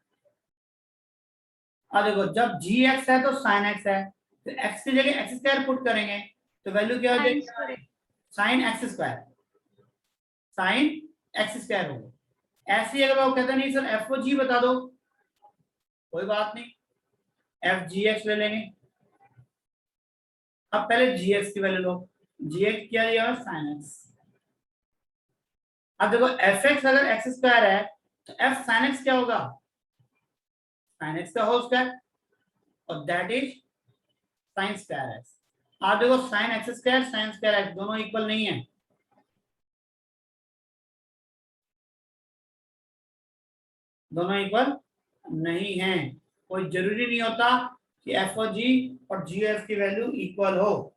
अब देखो जब जी एक्स है तो साइन एक्स है, तो एक्स की जगह एक्स स्क्वायर पुट करेंगे तो वैल्यू क्या हो जाएगी, sign X square, sign X square होगा। ऐसे ही अगर वो कहते नहीं सर एफ को जी बता दो, कोई बात नहीं, एफ जी एक्स ले लेंगे। अब पहले जी एक्स की वैल्यू लो, जी एक्स क्या दिया साइन एक्स। अब देखो एफ एक्स अगर एक्स स्क्वायर है तो एफ साइन एक्स क्या होगा, साइन एक्स का होल स्क्वायर, और that is sine square x. आप देखो sign X square sine square x दोनों इक्वल नहीं है, दोनों इक्वल नहीं है। कोई जरूरी नहीं होता कि एफ और जी एफ की वैल्यू इक्वल हो,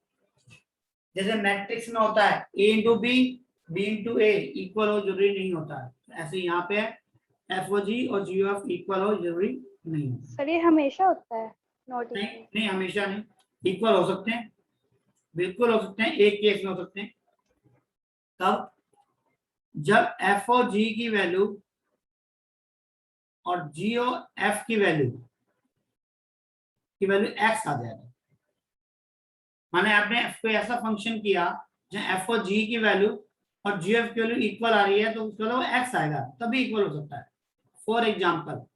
जैसे मैट्रिक्स में होता है ए इंटू बी इंटू ए इक्वल हो, जरूरी नहीं होता है। ऐसे यहाँ पे एफ ओ जी और जी एफ इक्वल हो जरूरी नहीं है। सर ये हमेशा होता है, नॉट नहीं इक्वल। नहीं हमेशा नहीं, इक्वल हो सकते हैं, बिल्कुल हो सकते हैं, एक केस में हो सकते हैं। तब जब एफ ओ जी की वैल्यू और जी ओ एफ की वैल्यू एक्स आ जाएगा, माने आपने एफ को ऐसा फंक्शन किया जहां एफ और जी की वैल्यू और जी एफ की वैल्यू इक्वल आ रही है, तो उसका मतलब एक्स आएगा, तभी इक्वल हो सकता है। फॉर एग्जांपल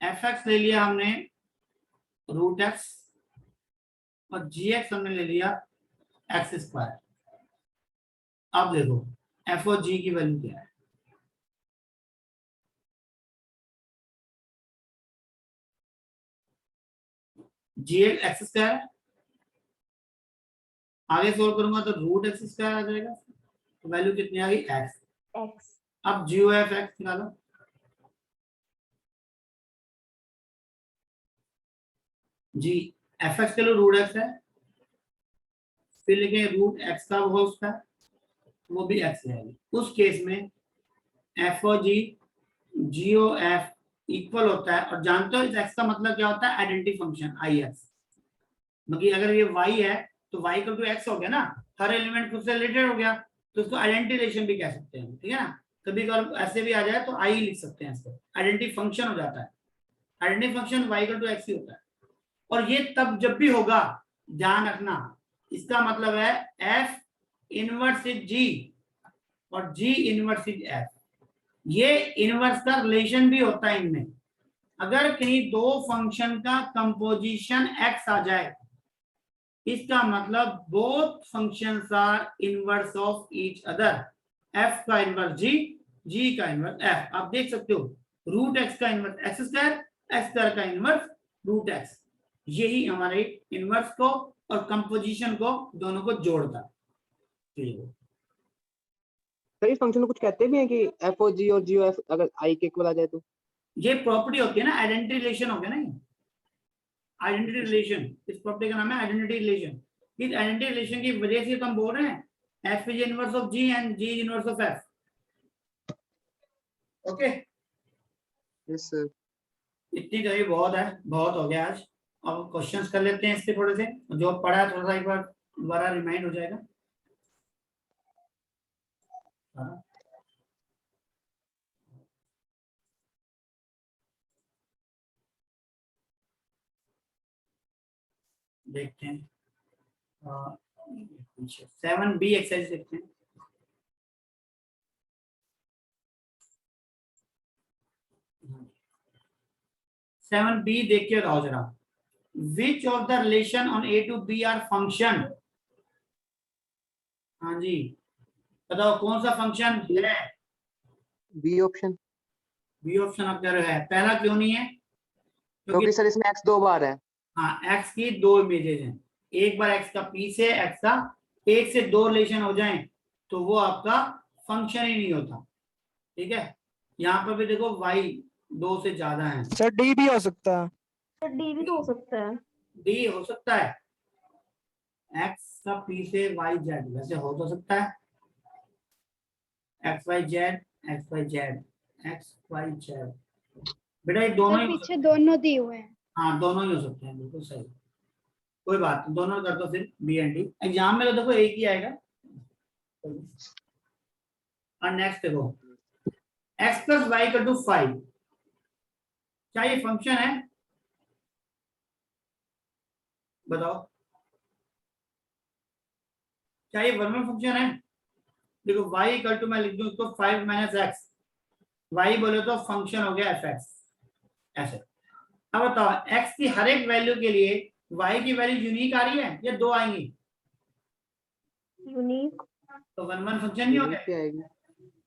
एफ एक्स ले लिया हमने रूट एक्स और जी एक्स हमने ले लिया एक्स स्क्वायर। अब देखो एफ और जी की वैल्यू क्या है, जी एक्स स्क्वायर, आगे सोल्व करूंगा तो रूट एक्स स्क्वायर आ जाएगा, तो वैल्यू कितनी आ गई एक्स। एक्स। अब जी ओ एफ एक्स निकालो, जी एफ एक्स के लिए रूट एक्स है, फिर लिखेंगे रूट एक्स का होल स्क्वायर, वो भी एक्स रहेगी। उस केस में एफ ओ जी ओ एफ इक्वल होता है, और जानते हो इस एक्स का मतलब क्या होता है, आइडेंटिटी फंक्शन आई एक्स। मतलब अगर ये y है तो y इक्वल टू एक्स हो गया ना, हर एलिमेंट खुद से रिलेटेड हो गया, तो उसको आइडेंटिटी रिलेशन भी कह सकते हैं, ठीक है ना। कभी कभार ऐसे भी आ जाए तो आई लिख सकते हैं, इसको आइडेंटिटी फंक्शन हो जाता है। Identity function y equal to X ही होता है, और ये तब जब भी होगा, ध्यान रखना, इसका मतलब है f इनवर्स इज g और g इनवर्स इज f। ये इनवर्स का रिलेशन भी होता है इनमें। अगर कहीं दो फंक्शन का कंपोजिशन x आ जाए, इसका मतलब both functions are inverse of each other, f का इनवर्स g का इनवर्स f। आप देख सकते हो रूट x का इनवर्स एक्स स्क्वायर का इनवर्स रूट x, यही हमारे इनवर्स को और कंपोजिशन को दोनों को जोड़ता है। सर इस फंक्शन में कुछ कहते भी हैं कि एफ ओ जी और जी ओ एफ अगर आई के इक्वल आ जाए तो? ये प्रॉपर्टी होती है ना, आइडेंटिटी रिलेशन हो गया ना, ये आइडेंटिटी रिलेशन, इस प्रॉपर्टी का नाम है आइडेंटिटी रिलेशन। इस आइडेंटिटी रिलेशन की वजह से तो हम बोल रहे हैं f is inverse of g and g is inverse of f. Okay, yes sir. इतनी तो ये बहुत है, बहुत हो गया आज। अब क्वेश्चंस कर लेते हैं इसके थोड़े से, जो पढ़ा है थोड़ा सा एक बार दोबारा रिमाइंड हो जाएगा। हाँ। देखते हैं 7B एक्सरसाइज देखते हैं। सेवन बी देख के बताओ जरा, which of the relation on A to B are function. हाँ जी, बताओ कौन सा फंक्शन है? बी ऑप्शन, बी ऑप्शन आप कह रहे हैं, पहला क्यों नहीं है? क्योंकि सर इसमें x 2 बार है। हाँ, एक्स की दो इमेजेस हैं, एक बार एक्स का पी से एक्स का एक से दो रिलेशन हो जाएं तो वो आपका फंक्शन ही नहीं होता। ठीक है, यहाँ पर भी देखो y दो से ज्यादा है, सर डी भी हो सकता है। सर डी भी तो हो सकता है। डी हो सकता है, एक्स का पी से वाई जेड वैसे हो तो सकता है, x y z x y z x y z, बेटा ये दोनों सर ही हो पीछे सकते दोनों दिए हुए हैं। हैं। हाँ दोनों ही हो सकते हैं, बिल्कुल सही, कोई बात नहीं, दोनों कर दो फिर बी एंड डी। एग्जाम में तो देखो एक ही आएगा। और नेक्स्ट देखो, x plus y equal to 5, क्या ये फंक्शन है? बताओ, क्या ये वन में फंक्शन है? देखो y इक्वल टू, मैं लिख दूं इसको 5 माइनस एक्स, y बोले तो फंक्शन हो गया fx ऐसे। अब बताओ x की हर एक वैल्यू के लिए y की वैल्यू यूनिक आ रही है या दो आएंगी? यूनिक। तो वन वन फंक्शन नहीं हो यूनिक गया? ही आएगी।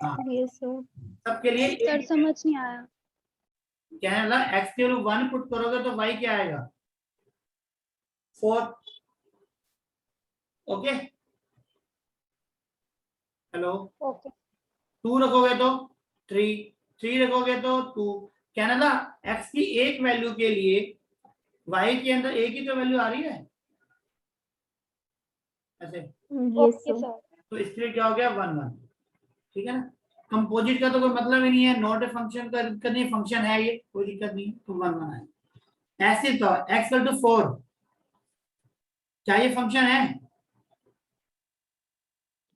हाँ, यस सर। सबके लिए सर एक समझ नहीं आया। कहने लगा x के वैल्यू 1 पुट करोगे तो y क्या आएगा? 4। ओके, हेलो, ओके 2 रखोगे तो 3, 3 रखोगे तो 2। कहना था x की एक वैल्यू के लिए y के अंदर एक ही तो वैल्यू आ रही है ऐसे, यस ओके सर। सर। तो इसके लिए क्या हो गया 1 1। ठीक है ना, कंपोजिट का तो कोई मतलब ही नहीं है, नॉट ए फंक्शन का दिक्कत नहीं, फंक्शन है ये, कोई दिक्कत नहीं, तो 1 1 है। ऐसे तो x इक्वल टू 4, क्या ये फंक्शन है?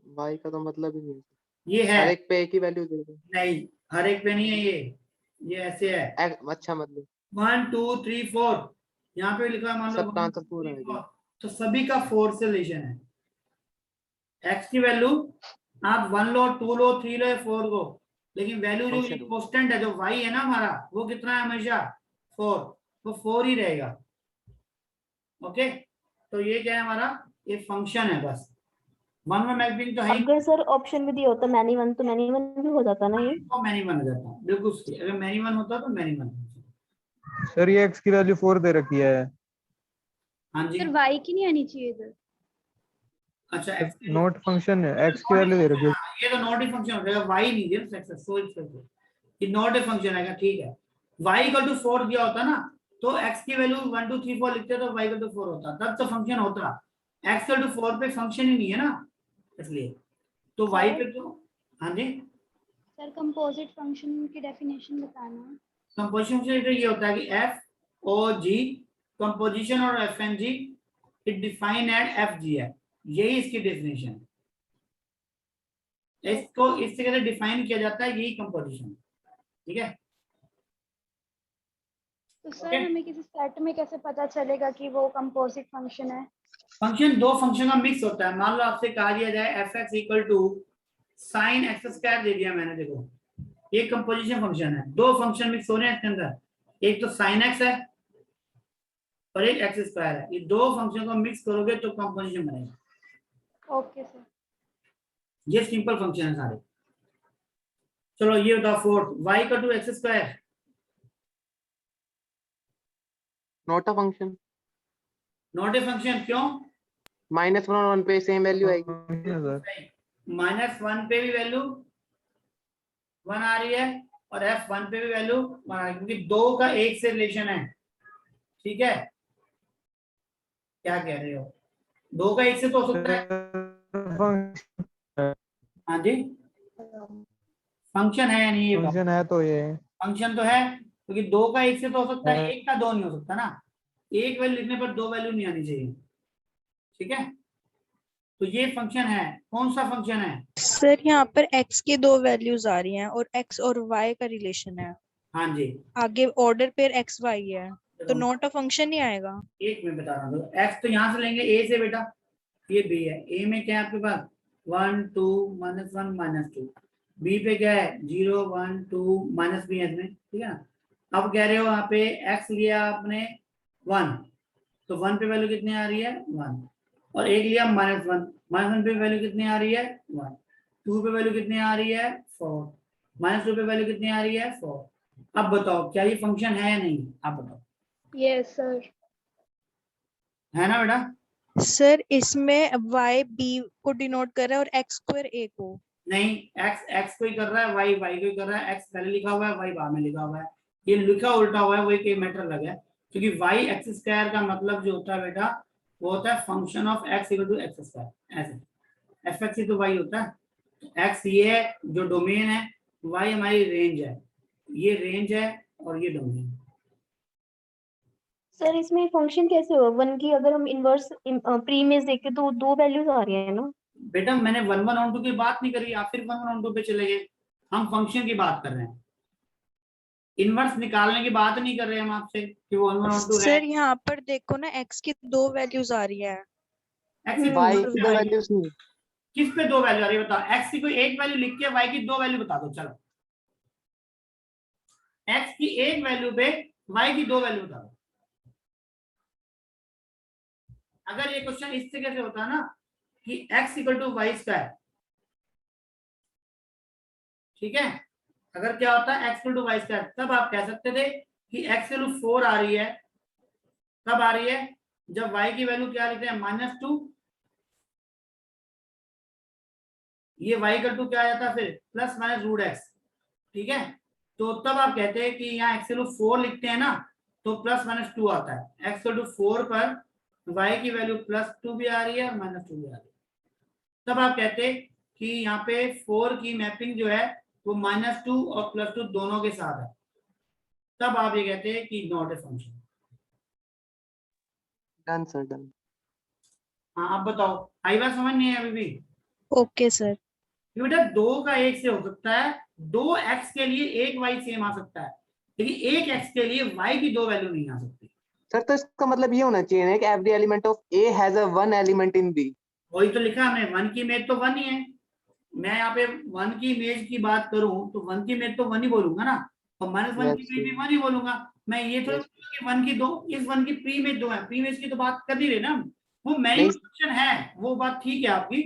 y का तो मतलब ही नहीं, ये है हर एक पे एक ही वैल्यू दे दो। नहीं, हर एक पे नहीं है ये ऐसे है, अच्छा मतलब 1 2 3 4, यहाँ पे लिखा है मान लो सबका 1 आंसर 2 पूरा 3 है 4, तो सभी का 4 से रिलेशन है। x की वैल्यू आप 1 लो 2 लो 3 लो 4 को, लेकिन वैल्यू जो फंक्शन कांस्टेंट है जो y है ना हमारा, वो कितना है हमेशा 4, वो 4 ही रहेगा। ओके, तो ये क्या है हमारा, ये फंक्शन है बस, वन में मैपिंग तो है ही अगर सर ऑप्शन में दिया होता मैनी वन तो मैनी वन भी हो जाता ना ये। तो मैनी वन हो जाता, बिल्कुल सही, अगर मैनी वन होता तो मैनी वन। सर ये x की वैल्यू 4 दे रखी है। हाँ जी, सर वाई की नहीं आनी चाहिए इधर। अच्छा x की नोट फंक्शन है, x की वैल्यू दे रखी है। हाँ, ये तो नॉट ए फंक्शन हो जाएगा, y नहीं दे सकता, सोच ये नॉट ए फंक्शन आएगा। ठीक है, y इक्वल टू 4 दिया होता ना, तो x की वैल्यू 1 2 3 4 लिखते तो y इक्वल टू 4 होता, तब तो फंक्शन होता। x इक्वल टू 4 पे फंक्शन ही नहीं है ना, इसलिए तो y पे तो। हाँ जी, सर कंपोजिट फंक्शन की डेफिनेशन बताना। कंपोजिशन फंक्शन ये होता है कि f o g कंपोजिशन और f n g it define at f g है, यही इसकी डेफिनेशन है, इसको इस तरह से डिफाइन किया जाता है, यही कंपोजिशन। ठीक है, तो सर हमें किसी सेट में कैसे पता चलेगा कि वो कंपोजिट फंक्शन है? फंक्शन दो फंक्शन का मिक्स होता है। मान लो आपसे कहा दिया जाए F X equal to sine X square दे दिया मैंने, देखो ये कंपोजिशन फंक्शन है, दो फंक्शन मिक्स हो रहे हैं इसके अंदर, एक तो साइन एक्स है और एक एक्स स्क्वायर है, ये दो फंक्शन को मिक्स करोगे तो कंपोजिशन बनेगा। Okay sir. ये सिंपल फंक्शन है सारे। चलो ये बताओ fourth, y equal to x square, not a function. Not a function, क्यों? -1 और 1 पे सेम वैल्यू आएगी। -1 पे भी वैल्यू 1 आ रही है और f1 पे भी वैल्यू 1 आ रही है, क्योंकि दो का एक से रिलेशन है। ठीक है, क्या कह रहे हो, दो का एक से तो हो सकता है। हाँ जी, फंक्शन है या नहीं, ये फंक्शन है तो ये फंक्शन तो है, क्योंकि दो का एक से तो हो सकता है, है। एक का दो नहीं हो सकता ना, एक वैल्यू लिखने पर दो वैल्यू नहीं आनी चाहिए। ठीक है, तो ये फंक्शन है, कौन सा फंक्शन है? सर यहाँ पर x की दो वैल्यूज आ रही हैं और x और y का रिलेशन है, हाँ जी, आगे ऑर्डर पेयर x y है, तो देखो, नॉट अ फंक्शन नहीं आएगा। एक मैं बता रहा हूँ, एक्स तो यहाँ से लेंगे ए से बेटा, ये बी है, ए में क्या है आपके पास 1 2 -1 -2, बी पे क्या है 0 1 2 माइनस बी है इसमें। ठीक है ना, अब कह रहे हो यहाँ पे एक्स लिया आपने 1, तो 1 पे वैल्यू कितनी आ रही है 1, और एक लिया -1, -1 पे वैल्यू कितनी आ रही है 1, 2 पे वैल्यू कितनी आ रही है 4, -2 पे वैल्यू कितनी आ रही है 4। अब बताओ क्या ये फंक्शन है या नहीं, आप बताओ। Yes sir. है ना बेटा? सर इसमें y b को डिनोट कर रहा है और x स्क्वायर a को। नहीं, x कोई कर रहा है, y कोई कर रहा है, x पहले लिखा हुआ है, y बाद में लिखा हुआ है, ये लिखा उल्टा हुआ है, वही कोई मैटर अलग है, क्योंकि y x स्क्वायर का मतलब जो होता है बेटा वो होता है function of x equal to x square, ऐसे fx ही तो y होता है। तो x ये है जो डोमेन है, y हमारी रेंज है, ये रेंज है और ये डोमेन। सर इसमें फंक्शन कैसे होगा? 1 की अगर हम इनवर्स प्री इमेज देखें तो 2 वैल्यूज आ रही है ना। बेटा मैंने 1 1 ऑन 2 की बात नहीं करी, आप फिर 1 1 ऑन 2 पे चले गए, हम फंक्शन की बात कर रहे हैं, इनवर्स निकालने की बात नहीं कर रहे हम आपसे कि वो 1 1 ऑन 2 है। सर यहाँ पर देखो ना x की 2 वैल्यूज आ रही है। x की y दो की दो वैल्यूज नहीं। किस पे 2 वैल्यू आ रही है बताओ, x की कोई एक वैल्यू लिख के y की 2 वैल्यू बता दो, चलो x की एक वैल्यू पे y की 2 वैल्यू बता दो। अगर ये क्वेश्चन इस तरीके से होता ना कि x equal to y square, ठीक है, अगर क्या होता है x equal to y square, तब आप कह सकते थे कि x वैल्यू 4 आ रही है, कब आ रही है जब y की वैल्यू क्या लिखते हैं -2, ये y इक्वल टू क्या आ जाता है फिर प्लस माइनस रूट x, ठीक है, तो तब आप कहते हैं कि यहाँ x वैल्यू 4 लिखते हैं ना तो प्लस माइनस 2 आता है, x इक्वल टू 4 पर y की वैल्यू +2 भी आ रही है और -2 भी आ रही है, तब आप कहते हैं कि यहाँ पे 4 की मैपिंग जो है वो -2 और +2 दोनों के साथ है, तब आप ये कहते हैं कि not a function. Done sir done. हाँ अब बताओ, आई बात समझ नहीं है अभी भी? Okay sir. कि बेटा 2 का 1 से हो सकता है, 2x के लिए 1 y सेम आ सकता है, लेकिन 1x के लिए y की 2 वैल्यू नहीं आ सकती। सर तो इसका मतलब ये होना चाहिए ना कि every element of a has a one element in b। वही तो लिखा हमने, 1 की इमेज तो 1 ही है, मैं यहाँ पे 1 की इमेज की बात करूं तो 1 की इमेज तो 1 ही बोलूंगा ना, और -1 की यस इमेज भी 1 ही बोलूंगा, मैं ये थोड़ी यस। बोलूंगा कि 1 की 2, इस 1 की प्री इमेज 2 है, प्री इमेज की तो बात कर नहीं रहे ना हम, वो मैनी नहीं फंक्शन है, वो बात ठीक है आपकी,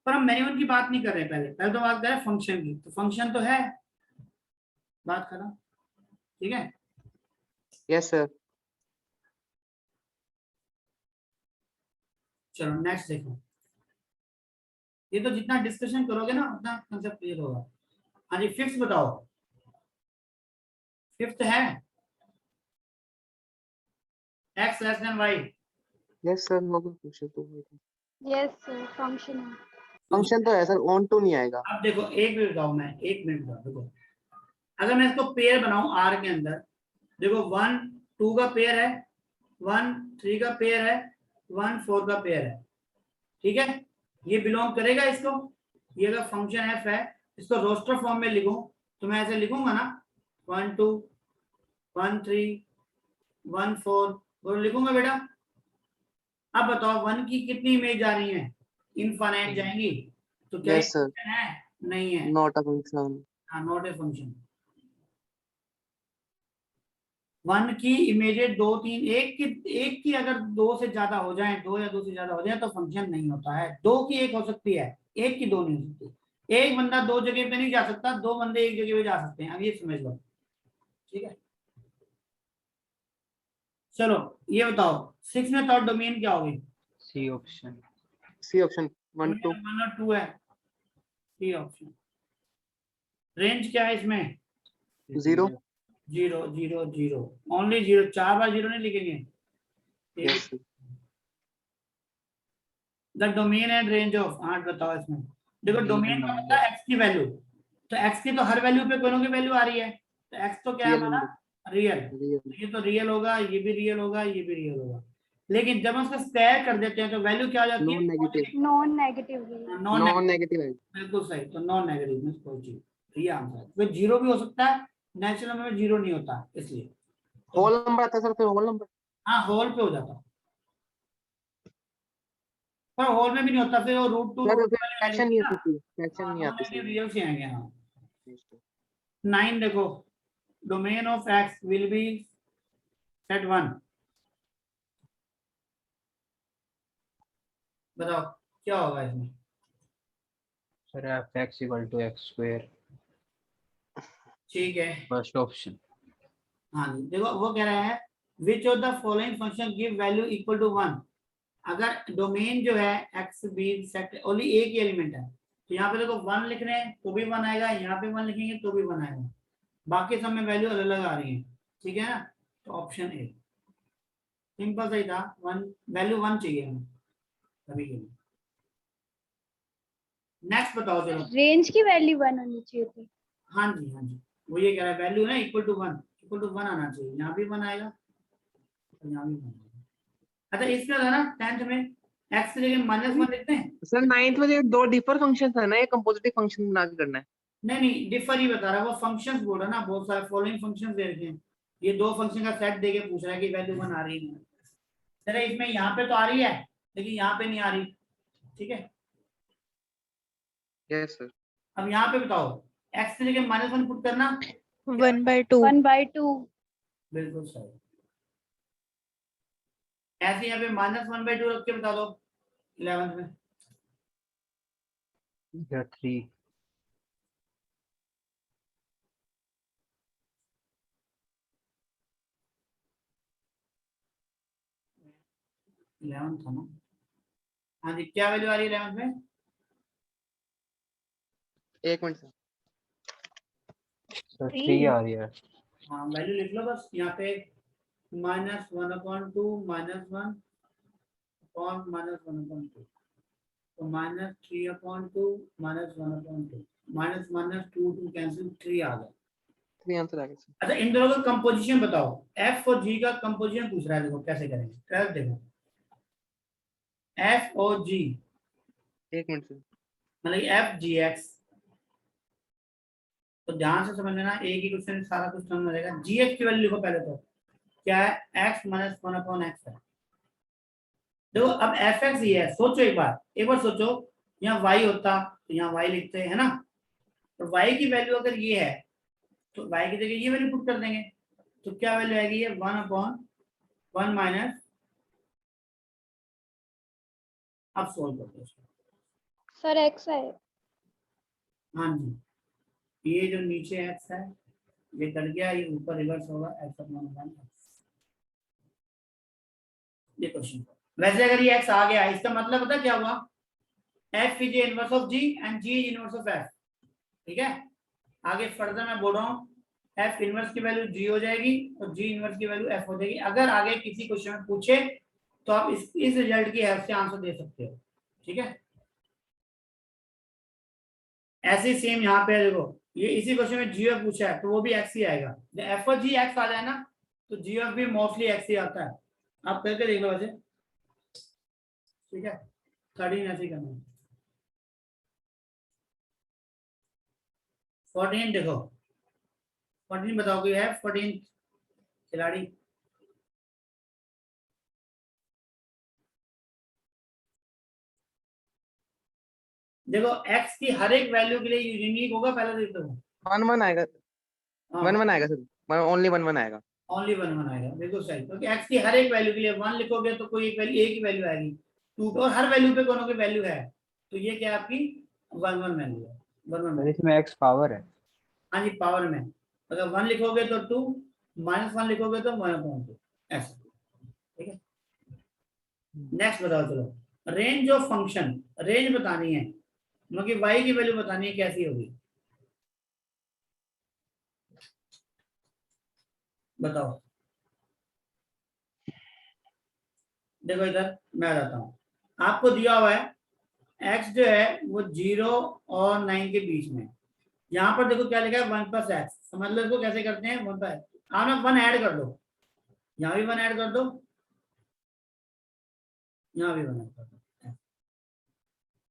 पर हम मैनी वन की बात नहीं कर रहे, पहले तो बात कर रहे हैं फंक्शन की, तो फंक्शन तो है, बात करा, ठीक है। Yes sir. चलो नेक्स्ट देखो, ये तो जितना डिस्कशन करोगे ना उतना कंसेप्ट क्लियर होगा। हाँ जी फिफ्थ बताओ, फिफ्थ है x less than y। Yes sir no question तो यस सर फंक्शन है। फंक्शन तो है सर, ऑन टू नहीं आएगा। अब देखो एक मिनट बताओ, मैं 1 मिनट बताओ, देखो अगर मैं इसको पेयर बनाऊं R के अंदर, देखो 1 2 का पेयर है, 1 3 का पेयर है, 1 4 का पेयर है, ठीक है, ये बिलोंग करेगा इसको, ये अगर फंक्शन f है, इसको रोस्टर फॉर्म में लिखूं तो मैं ऐसे लिखूंगा ना 1 2 1 3 1 4 और लिखूंगा बेटा। अब बताओ 1 की कितनी इमेज आ रही है, इनफाइनाइट जाएंगी, तो क्या यस सर। फंक्शन है? नहीं है, नॉट अ फंक्शन। हाँ नॉट ए फंक्शन। 1 की इमेजेस 2 3 एक की अगर 2 से ज्यादा हो जाए, 2 या 2 से ज्यादा हो जाए तो फंक्शन नहीं होता है, 2 की 1 हो सकती है, 1 की 2 नहीं हो सकती, एक बंदा 2 जगह पे नहीं जा सकता, 2 बंदे एक जगह पे जा सकते हैं, अब ये समझ लो, ठीक है। चलो ये बताओ 6 में थर्ड डोमेन क्या होगी? C option. C option 1 2। 1 और 2 है, सी ऑप्शन। रेंज क्या है इसमें? 0। 0 0 0, ओनली 0, 4 बार 0 नहीं लिखेंगे। Yes sir. The domain and range of, 8 बताओ इसमें, देखो डोमेन का मतलब x की वैल्यू, तो x की तो हर वैल्यू पे कोई ना कोई वैल्यू आ रही है, तो x तो क्या है रियल हमारा नंबर। Real, real. ये तो रियल होगा, ये भी रियल होगा, ये भी रियल होगा, लेकिन जब हम उसको स्क्वायर कर देते हैं तो वैल्यू क्या आ जाती है? Non negative. Non negative. Non non negative है। बिल्कुल सही, तो नॉन नेगेटिव में कोई चीज, तो ये आंसर है, फिर 0 भी हो सकता है, नेचुरल नंबर में 0 नहीं होता इसलिए, होल नंबर आता है सर, फिर होल नंबर। हाँ होल पे हो जाता, पर होल में भी नहीं होता, फिर वो √2 सर √2 फिर वाली फ्रैक्शन वैल्यू नहीं ना, आती, फ्रैक्शन हाँ नहीं नॉन आती नेगेटिव सर। रियल से आएंगे। हाँ 9 देखो, domain of x will be set 1, बताओ क्या होगा इसमें? Sir fx equal to x square, ठीक है, फर्स्ट ऑप्शन। हाँ जी देखो वो कह रहा है which of the following function give value equal to 1। अगर डोमेन जो है एक्स बी सेट ओनली एक ही एलिमेंट है तो यहाँ पे देखो 1 लिख रहे हैं तो भी 1 आएगा, यहाँ पे 1 लिखेंगे तो भी 1 आएगा, बाकी सब में वैल्यू अलग अलग आ रही है, ठीक है ना। तो ऑप्शन ए सिंपल सही था, 1 वैल्यू 1 चाहिए हमें अभी के लिए। नेक्स्ट बताओ चलो। रेंज की वैल्यू 1 होनी चाहिए थी। हाँ जी हाँ जी, वो ये कह रहा है वैल्यू ना इक्वल टू 1 आना चाहिए, यहाँ भी 1 आएगा और यहाँ भी 1 आएगा। अच्छा इसमें था ना 10th में x की जगह -1 लिखते हैं। सर 9th में जो दो डिफर फंक्शन था ना, ये कंपोजिटिव फंक्शन बना के करना है। नहीं डिफर ही बता रहा है, वो फंक्शंस बोल रहा है ना, बहुत सारे फॉलोइंग फंक्शंस दे रखे हैं, ये दो फंक्शन का सेट देके पूछ रहा है कि वैल्यू 1 आ रही है। चलो इसमें यहाँ पे तो आ रही है लेकिन यहाँ पे नहीं आ रही, ठीक है। Yes sir. अब यहाँ पे बताओ x की जगह -1 पुट करना, 1/2। 1/2। बिल्कुल सही। ऐसे यहाँ पे -1/2 रख के बता दो 11th में। 3। इलेवन था ना, हाँ जी क्या वैल्यू आ रही है 11th में? एक मिनट सर। सर 3 आ रही है। हाँ वैल्यू लिख लो बस यहाँ पे, -1/2 -1 अपॉन -1/2 तो -3/2 -1/2 -2 कैंसिल 3 आ गया। 3 आंसर आ गया सर। अच्छा इन दोनों का कंपोजिशन बताओ, f और g का कंपोजिशन पूछ रहा है, देखो कैसे करेंगे। 12 देखो f और g एक मिनट सर। मतलब f g x, तो ध्यान से समझ लेना, एक ही क्वेश्चन सारा कुछ समझ रहेगा। जी एच की वैल्यू लिखो पहले, तो क्या है x -1/x है। देखो अब एफ एक्स ही है, सोचो एक बार सोचो, यहाँ y होता तो यहाँ y लिखते हैं ना, तो y की वैल्यू अगर ये है तो y की जगह ये वैल्यू पुट कर देंगे, तो क्या वैल्यू आएगी? 1/1 माइनस, अब सोल्व करते हैं सर x है। हाँ जी, ये जो नीचे x है ये कट गया, ये ऊपर रिवर्स होगा x/1 ये क्वेश्चन। वैसे अगर ये x आ गया इसका मतलब पता क्या हुआ, f is inverse of g and g is inverse of f, ठीक है। आगे फर्दर मैं बोल रहा हूँ f इनवर्स की वैल्यू g हो जाएगी और g इनवर्स की वैल्यू f हो जाएगी। अगर आगे किसी क्वेश्चन में पूछे तो आप इस रिजल्ट की हेल्प से आंसर दे सकते हो, ठीक है। ऐसे सेम यहाँ पे देखो, ये इसी क्वेश्चन में जी एफ पूछा है तो वो भी एक्स ही आएगा, जब एफ और जी एक्स आ जाए ना तो जी एफ भी मोस्टली एक्स ही आता है। आप करके देख लो वैसे, ठीक है। 13 ऐसे ही करना है। 14 देखो, 14 बताओ कोई है 14 खिलाड़ी? देखो x की हर एक वैल्यू के लिए यूनिक होगा, पहले देख लो। 1 आएगा। 1 आएगा सर, ओनली 1 आएगा। ओनली 1 आएगा, बिल्कुल सही, क्योंकि x की हर एक वैल्यू के लिए 1 लिखोगे तो कोई एक वैल्यू, एक ही वैल्यू आएगी, 2 और हर वैल्यू पे कोनो की वैल्यू है, तो ये क्या आपकी 1 वैल्यू है। 1 सर इसमें x पावर है। हाँ जी पावर में, अगर 1 लिखोगे तो 2, -1 लिखोगे तो 1/2 ऐसा, ठीक है। नेक्स्ट बताओ चलो, रेंज ऑफ फंक्शन, रेंज बतानी है मतलब y की वैल्यू बतानी है कैसी होगी, बताओ। देखो इधर मैं बताता हूँ, आपको दिया हुआ है x जो है वो 0 और 9 के बीच में, यहाँ पर देखो क्या लिखा है 1 + x, समझ लो इसको कैसे करते हैं 1 + x, आप ना 1 ऐड कर दो, यहाँ भी 1 ऐड कर दो, यहाँ भी 1 ऐड कर दो,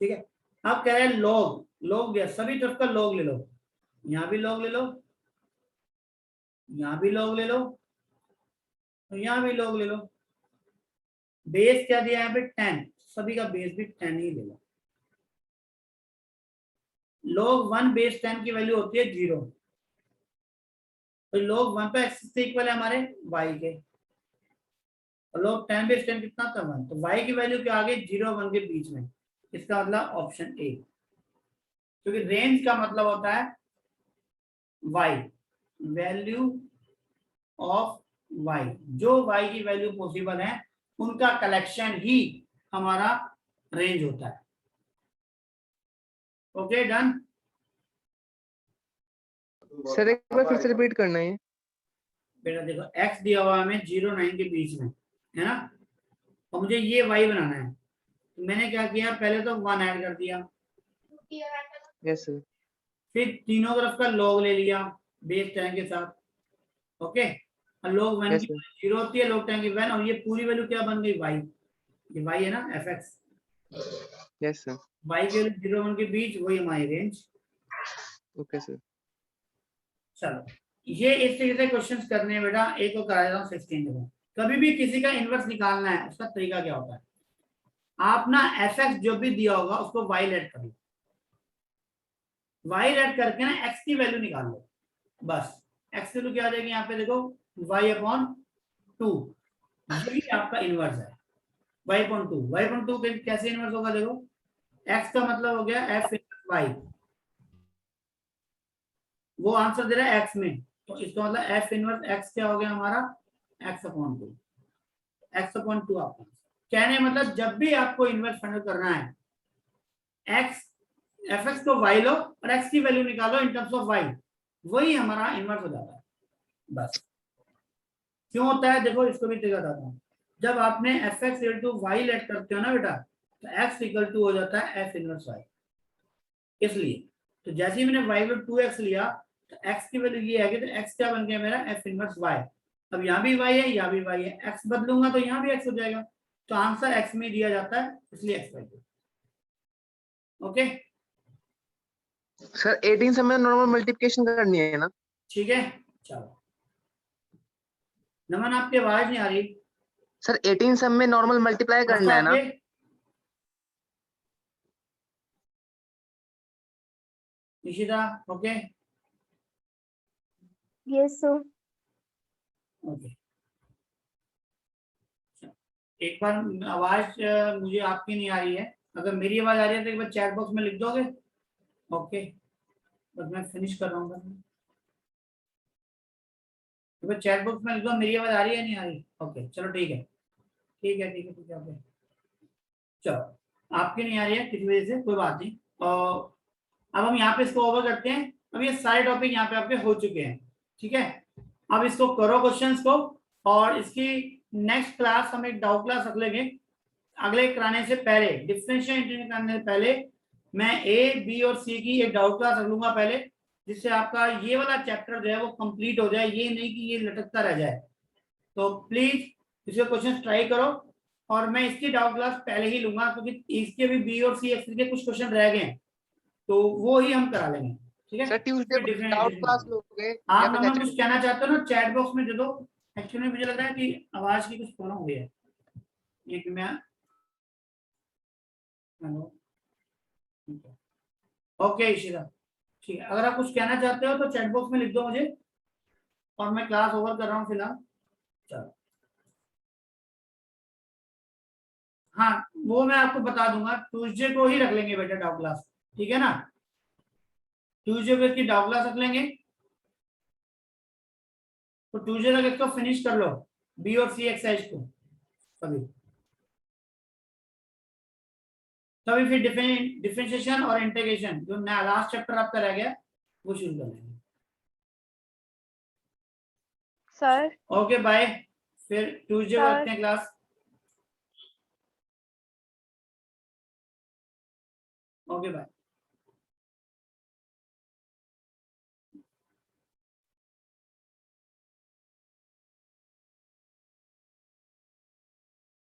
ठीक है। अब कह रहे हैं लॉग दिया, सभी तरफ का लॉग ले लो, यहाँ भी लॉग ले लो, यहाँ भी लॉग ले लो, तो यहाँ भी लॉग ले लो। बेस क्या दिया है यहाँ पे 10, सभी का बेस भी 10 ही ले लो। log 1 बेस 10 की वैल्यू होती है 0, तो log 1 पे x से इक्वल है हमारे y के, और log 10 बेस 10 कितना था 1, तो y की वैल्यू के आगे 0 1 के बीच में, इसका मतलब ऑप्शन ए, क्योंकि रेंज का मतलब होता है y, वैल्यू ऑफ y, जो y की वैल्यू पॉसिबल है उनका कलेक्शन ही हमारा रेंज होता है। Okay done. सर एक बार फिर से रिपीट करना है। बेटा देखो x दिया हुआ है हमें 0 9 के बीच में, है ना, और मुझे ये y बनाना है, तो मैंने क्या किया, पहले तो 1 ऐड कर दिया, यस सर। फिर तीनों तरफ का log ले लिया बेस 10 के साथ, ओके, और log 1 Yes, की sir. 0 होती है, log 10 की 1, और ये पूरी वैल्यू क्या बन गई y, ये y है ना fx, यस सर। y के 0 1 के बीच, वही हमारी रेंज। Okay sir. चलो ये इस तरीके से क्वेश्चंस करने हैं बेटा, एक को करा देता हूँ 16 देखो। कभी भी किसी का इनवर्स निकालना है, उसका तरीका क्या होता है, आप ना fx जो भी दिया होगा उसको y लेट कर लो, y लेट करके ना x की वैल्यू निकाल लो, बस x की वैल्यू क्या आ जाएगी यहाँ पे देखो y/2, यही आपका इनवर्स है y/2। y/2 कैसे इनवर्स होगा, देखो x का मतलब हो गया f इनवर्स y, वो आंसर दे रहा है x में, तो इसका मतलब f इनवर्स x क्या हो गया हमारा x/2, x/2 आपका कहने मतलब जब भी आपको इनवर्स फाइंड करना है x fx को y लो और x की वैल्यू निकालो इन टर्म्स ऑफ y, वही हमारा इनवर्स हो जाता है। बस क्यों होता है देखो, इसको भी तरीका बताता हूँ। जब आपने fx y लेट करते हो ना बेटा, तो x हो जाता है f इनवर्स y, इसलिए तो जैसे ही मैंने y को 2x लिया तो x की वैल्यू ये है कि तो x क्या बन गया मेरा f इनवर्स y, अब यहाँ भी y है यहाँ भी y है, x बदलूंगा तो यहाँ भी x हो जाएगा, तो आंसर x में दिया जाता है, इसलिए x/2। ओके सर 18 से हमें नॉर्मल मल्टीप्लिकेशन करनी है ना? ठीक है। चलो नमन आपकी आवाज नहीं आ रही सर 18 से हमें नॉर्मल मल्टीप्लाई करना है ना? आपके? Nishita okay yes sir. Okay. एक बार आवाज मुझे आपकी नहीं आ रही है, अगर मेरी आवाज आ रही है तो एक बार चैट बॉक्स में लिख दोगे। ओके बस मैं फिनिश कर रहा हूँ, एक बार चैट बॉक्स में लिख दो मेरी आवाज आ रही है नहीं आ रही। ओके चलो ठीक है ठीक है ठीक है ठीक है ओके। चलो आपकी नहीं आ रही है किसी वजह से, कोई बात नहीं। और अब हम यहाँ पे इसको ओवर करते हैं। अब ये सारे टॉपिक यहाँ पे आपके हो चुके हैं, ठीक है। अब इसको करो क्वेश्चंस को, और इसकी नेक्स्ट क्लास हम एक डाउट क्लास रख लेंगे। अगले कराने से पहले, डिफरेंशियल इंटीग्रेशन करने से पहले मैं ए बी और सी की एक डाउट क्लास रख लूंगा पहले, जिससे आपका ये वाला चैप्टर जो है वो कंप्लीट हो जाए, ये नहीं कि ये लटकता रह जाए। तो प्लीज इसके क्वेश्चन ट्राई करो, और मैं इसकी डाउट क्लास पहले ही लूंगा क्योंकि इसके भी बी और सी एक्स के कुछ क्वेश्चन रह गए हैं, तो वो ही हम करा लेंगे, ठीक है। Sir Tuesday Different doubt edition class में। लोगे आप हमें कुछ कहना चाहते हो ना चैट बॉक्स में दे दो। एक्चुअली मुझे लग रहा है कि आवाज की कुछ प्रॉब्लम हुई है, ये कि मैं हेलो ओके इशिरा ठीक है। अगर आप कुछ कहना चाहते हो तो चैट बॉक्स में लिख दो मुझे, और मैं क्लास ओवर कर रहा हूँ फिलहाल। चलो हाँ वो मैं आपको बता दूंगा, ट्यूसडे को ही रख लेंगे बेटा डाउट क्लास, ठीक है ना। ट्यूसडे को इसकी डाउट क्लास रख लेंगे, तो ट्यूसडे तक इसको फिनिश कर लो, बी और सी एक्सरसाइज को सभी। तभी फिर डिफरेंशिएशन और इंटीग्रेशन जो नया लास्ट चैप्टर आपका रह गया वो शुरू कर लेंगे। सर ओके बाय, फिर ट्यूसडे को रखते हैं क्लास। Okay bye.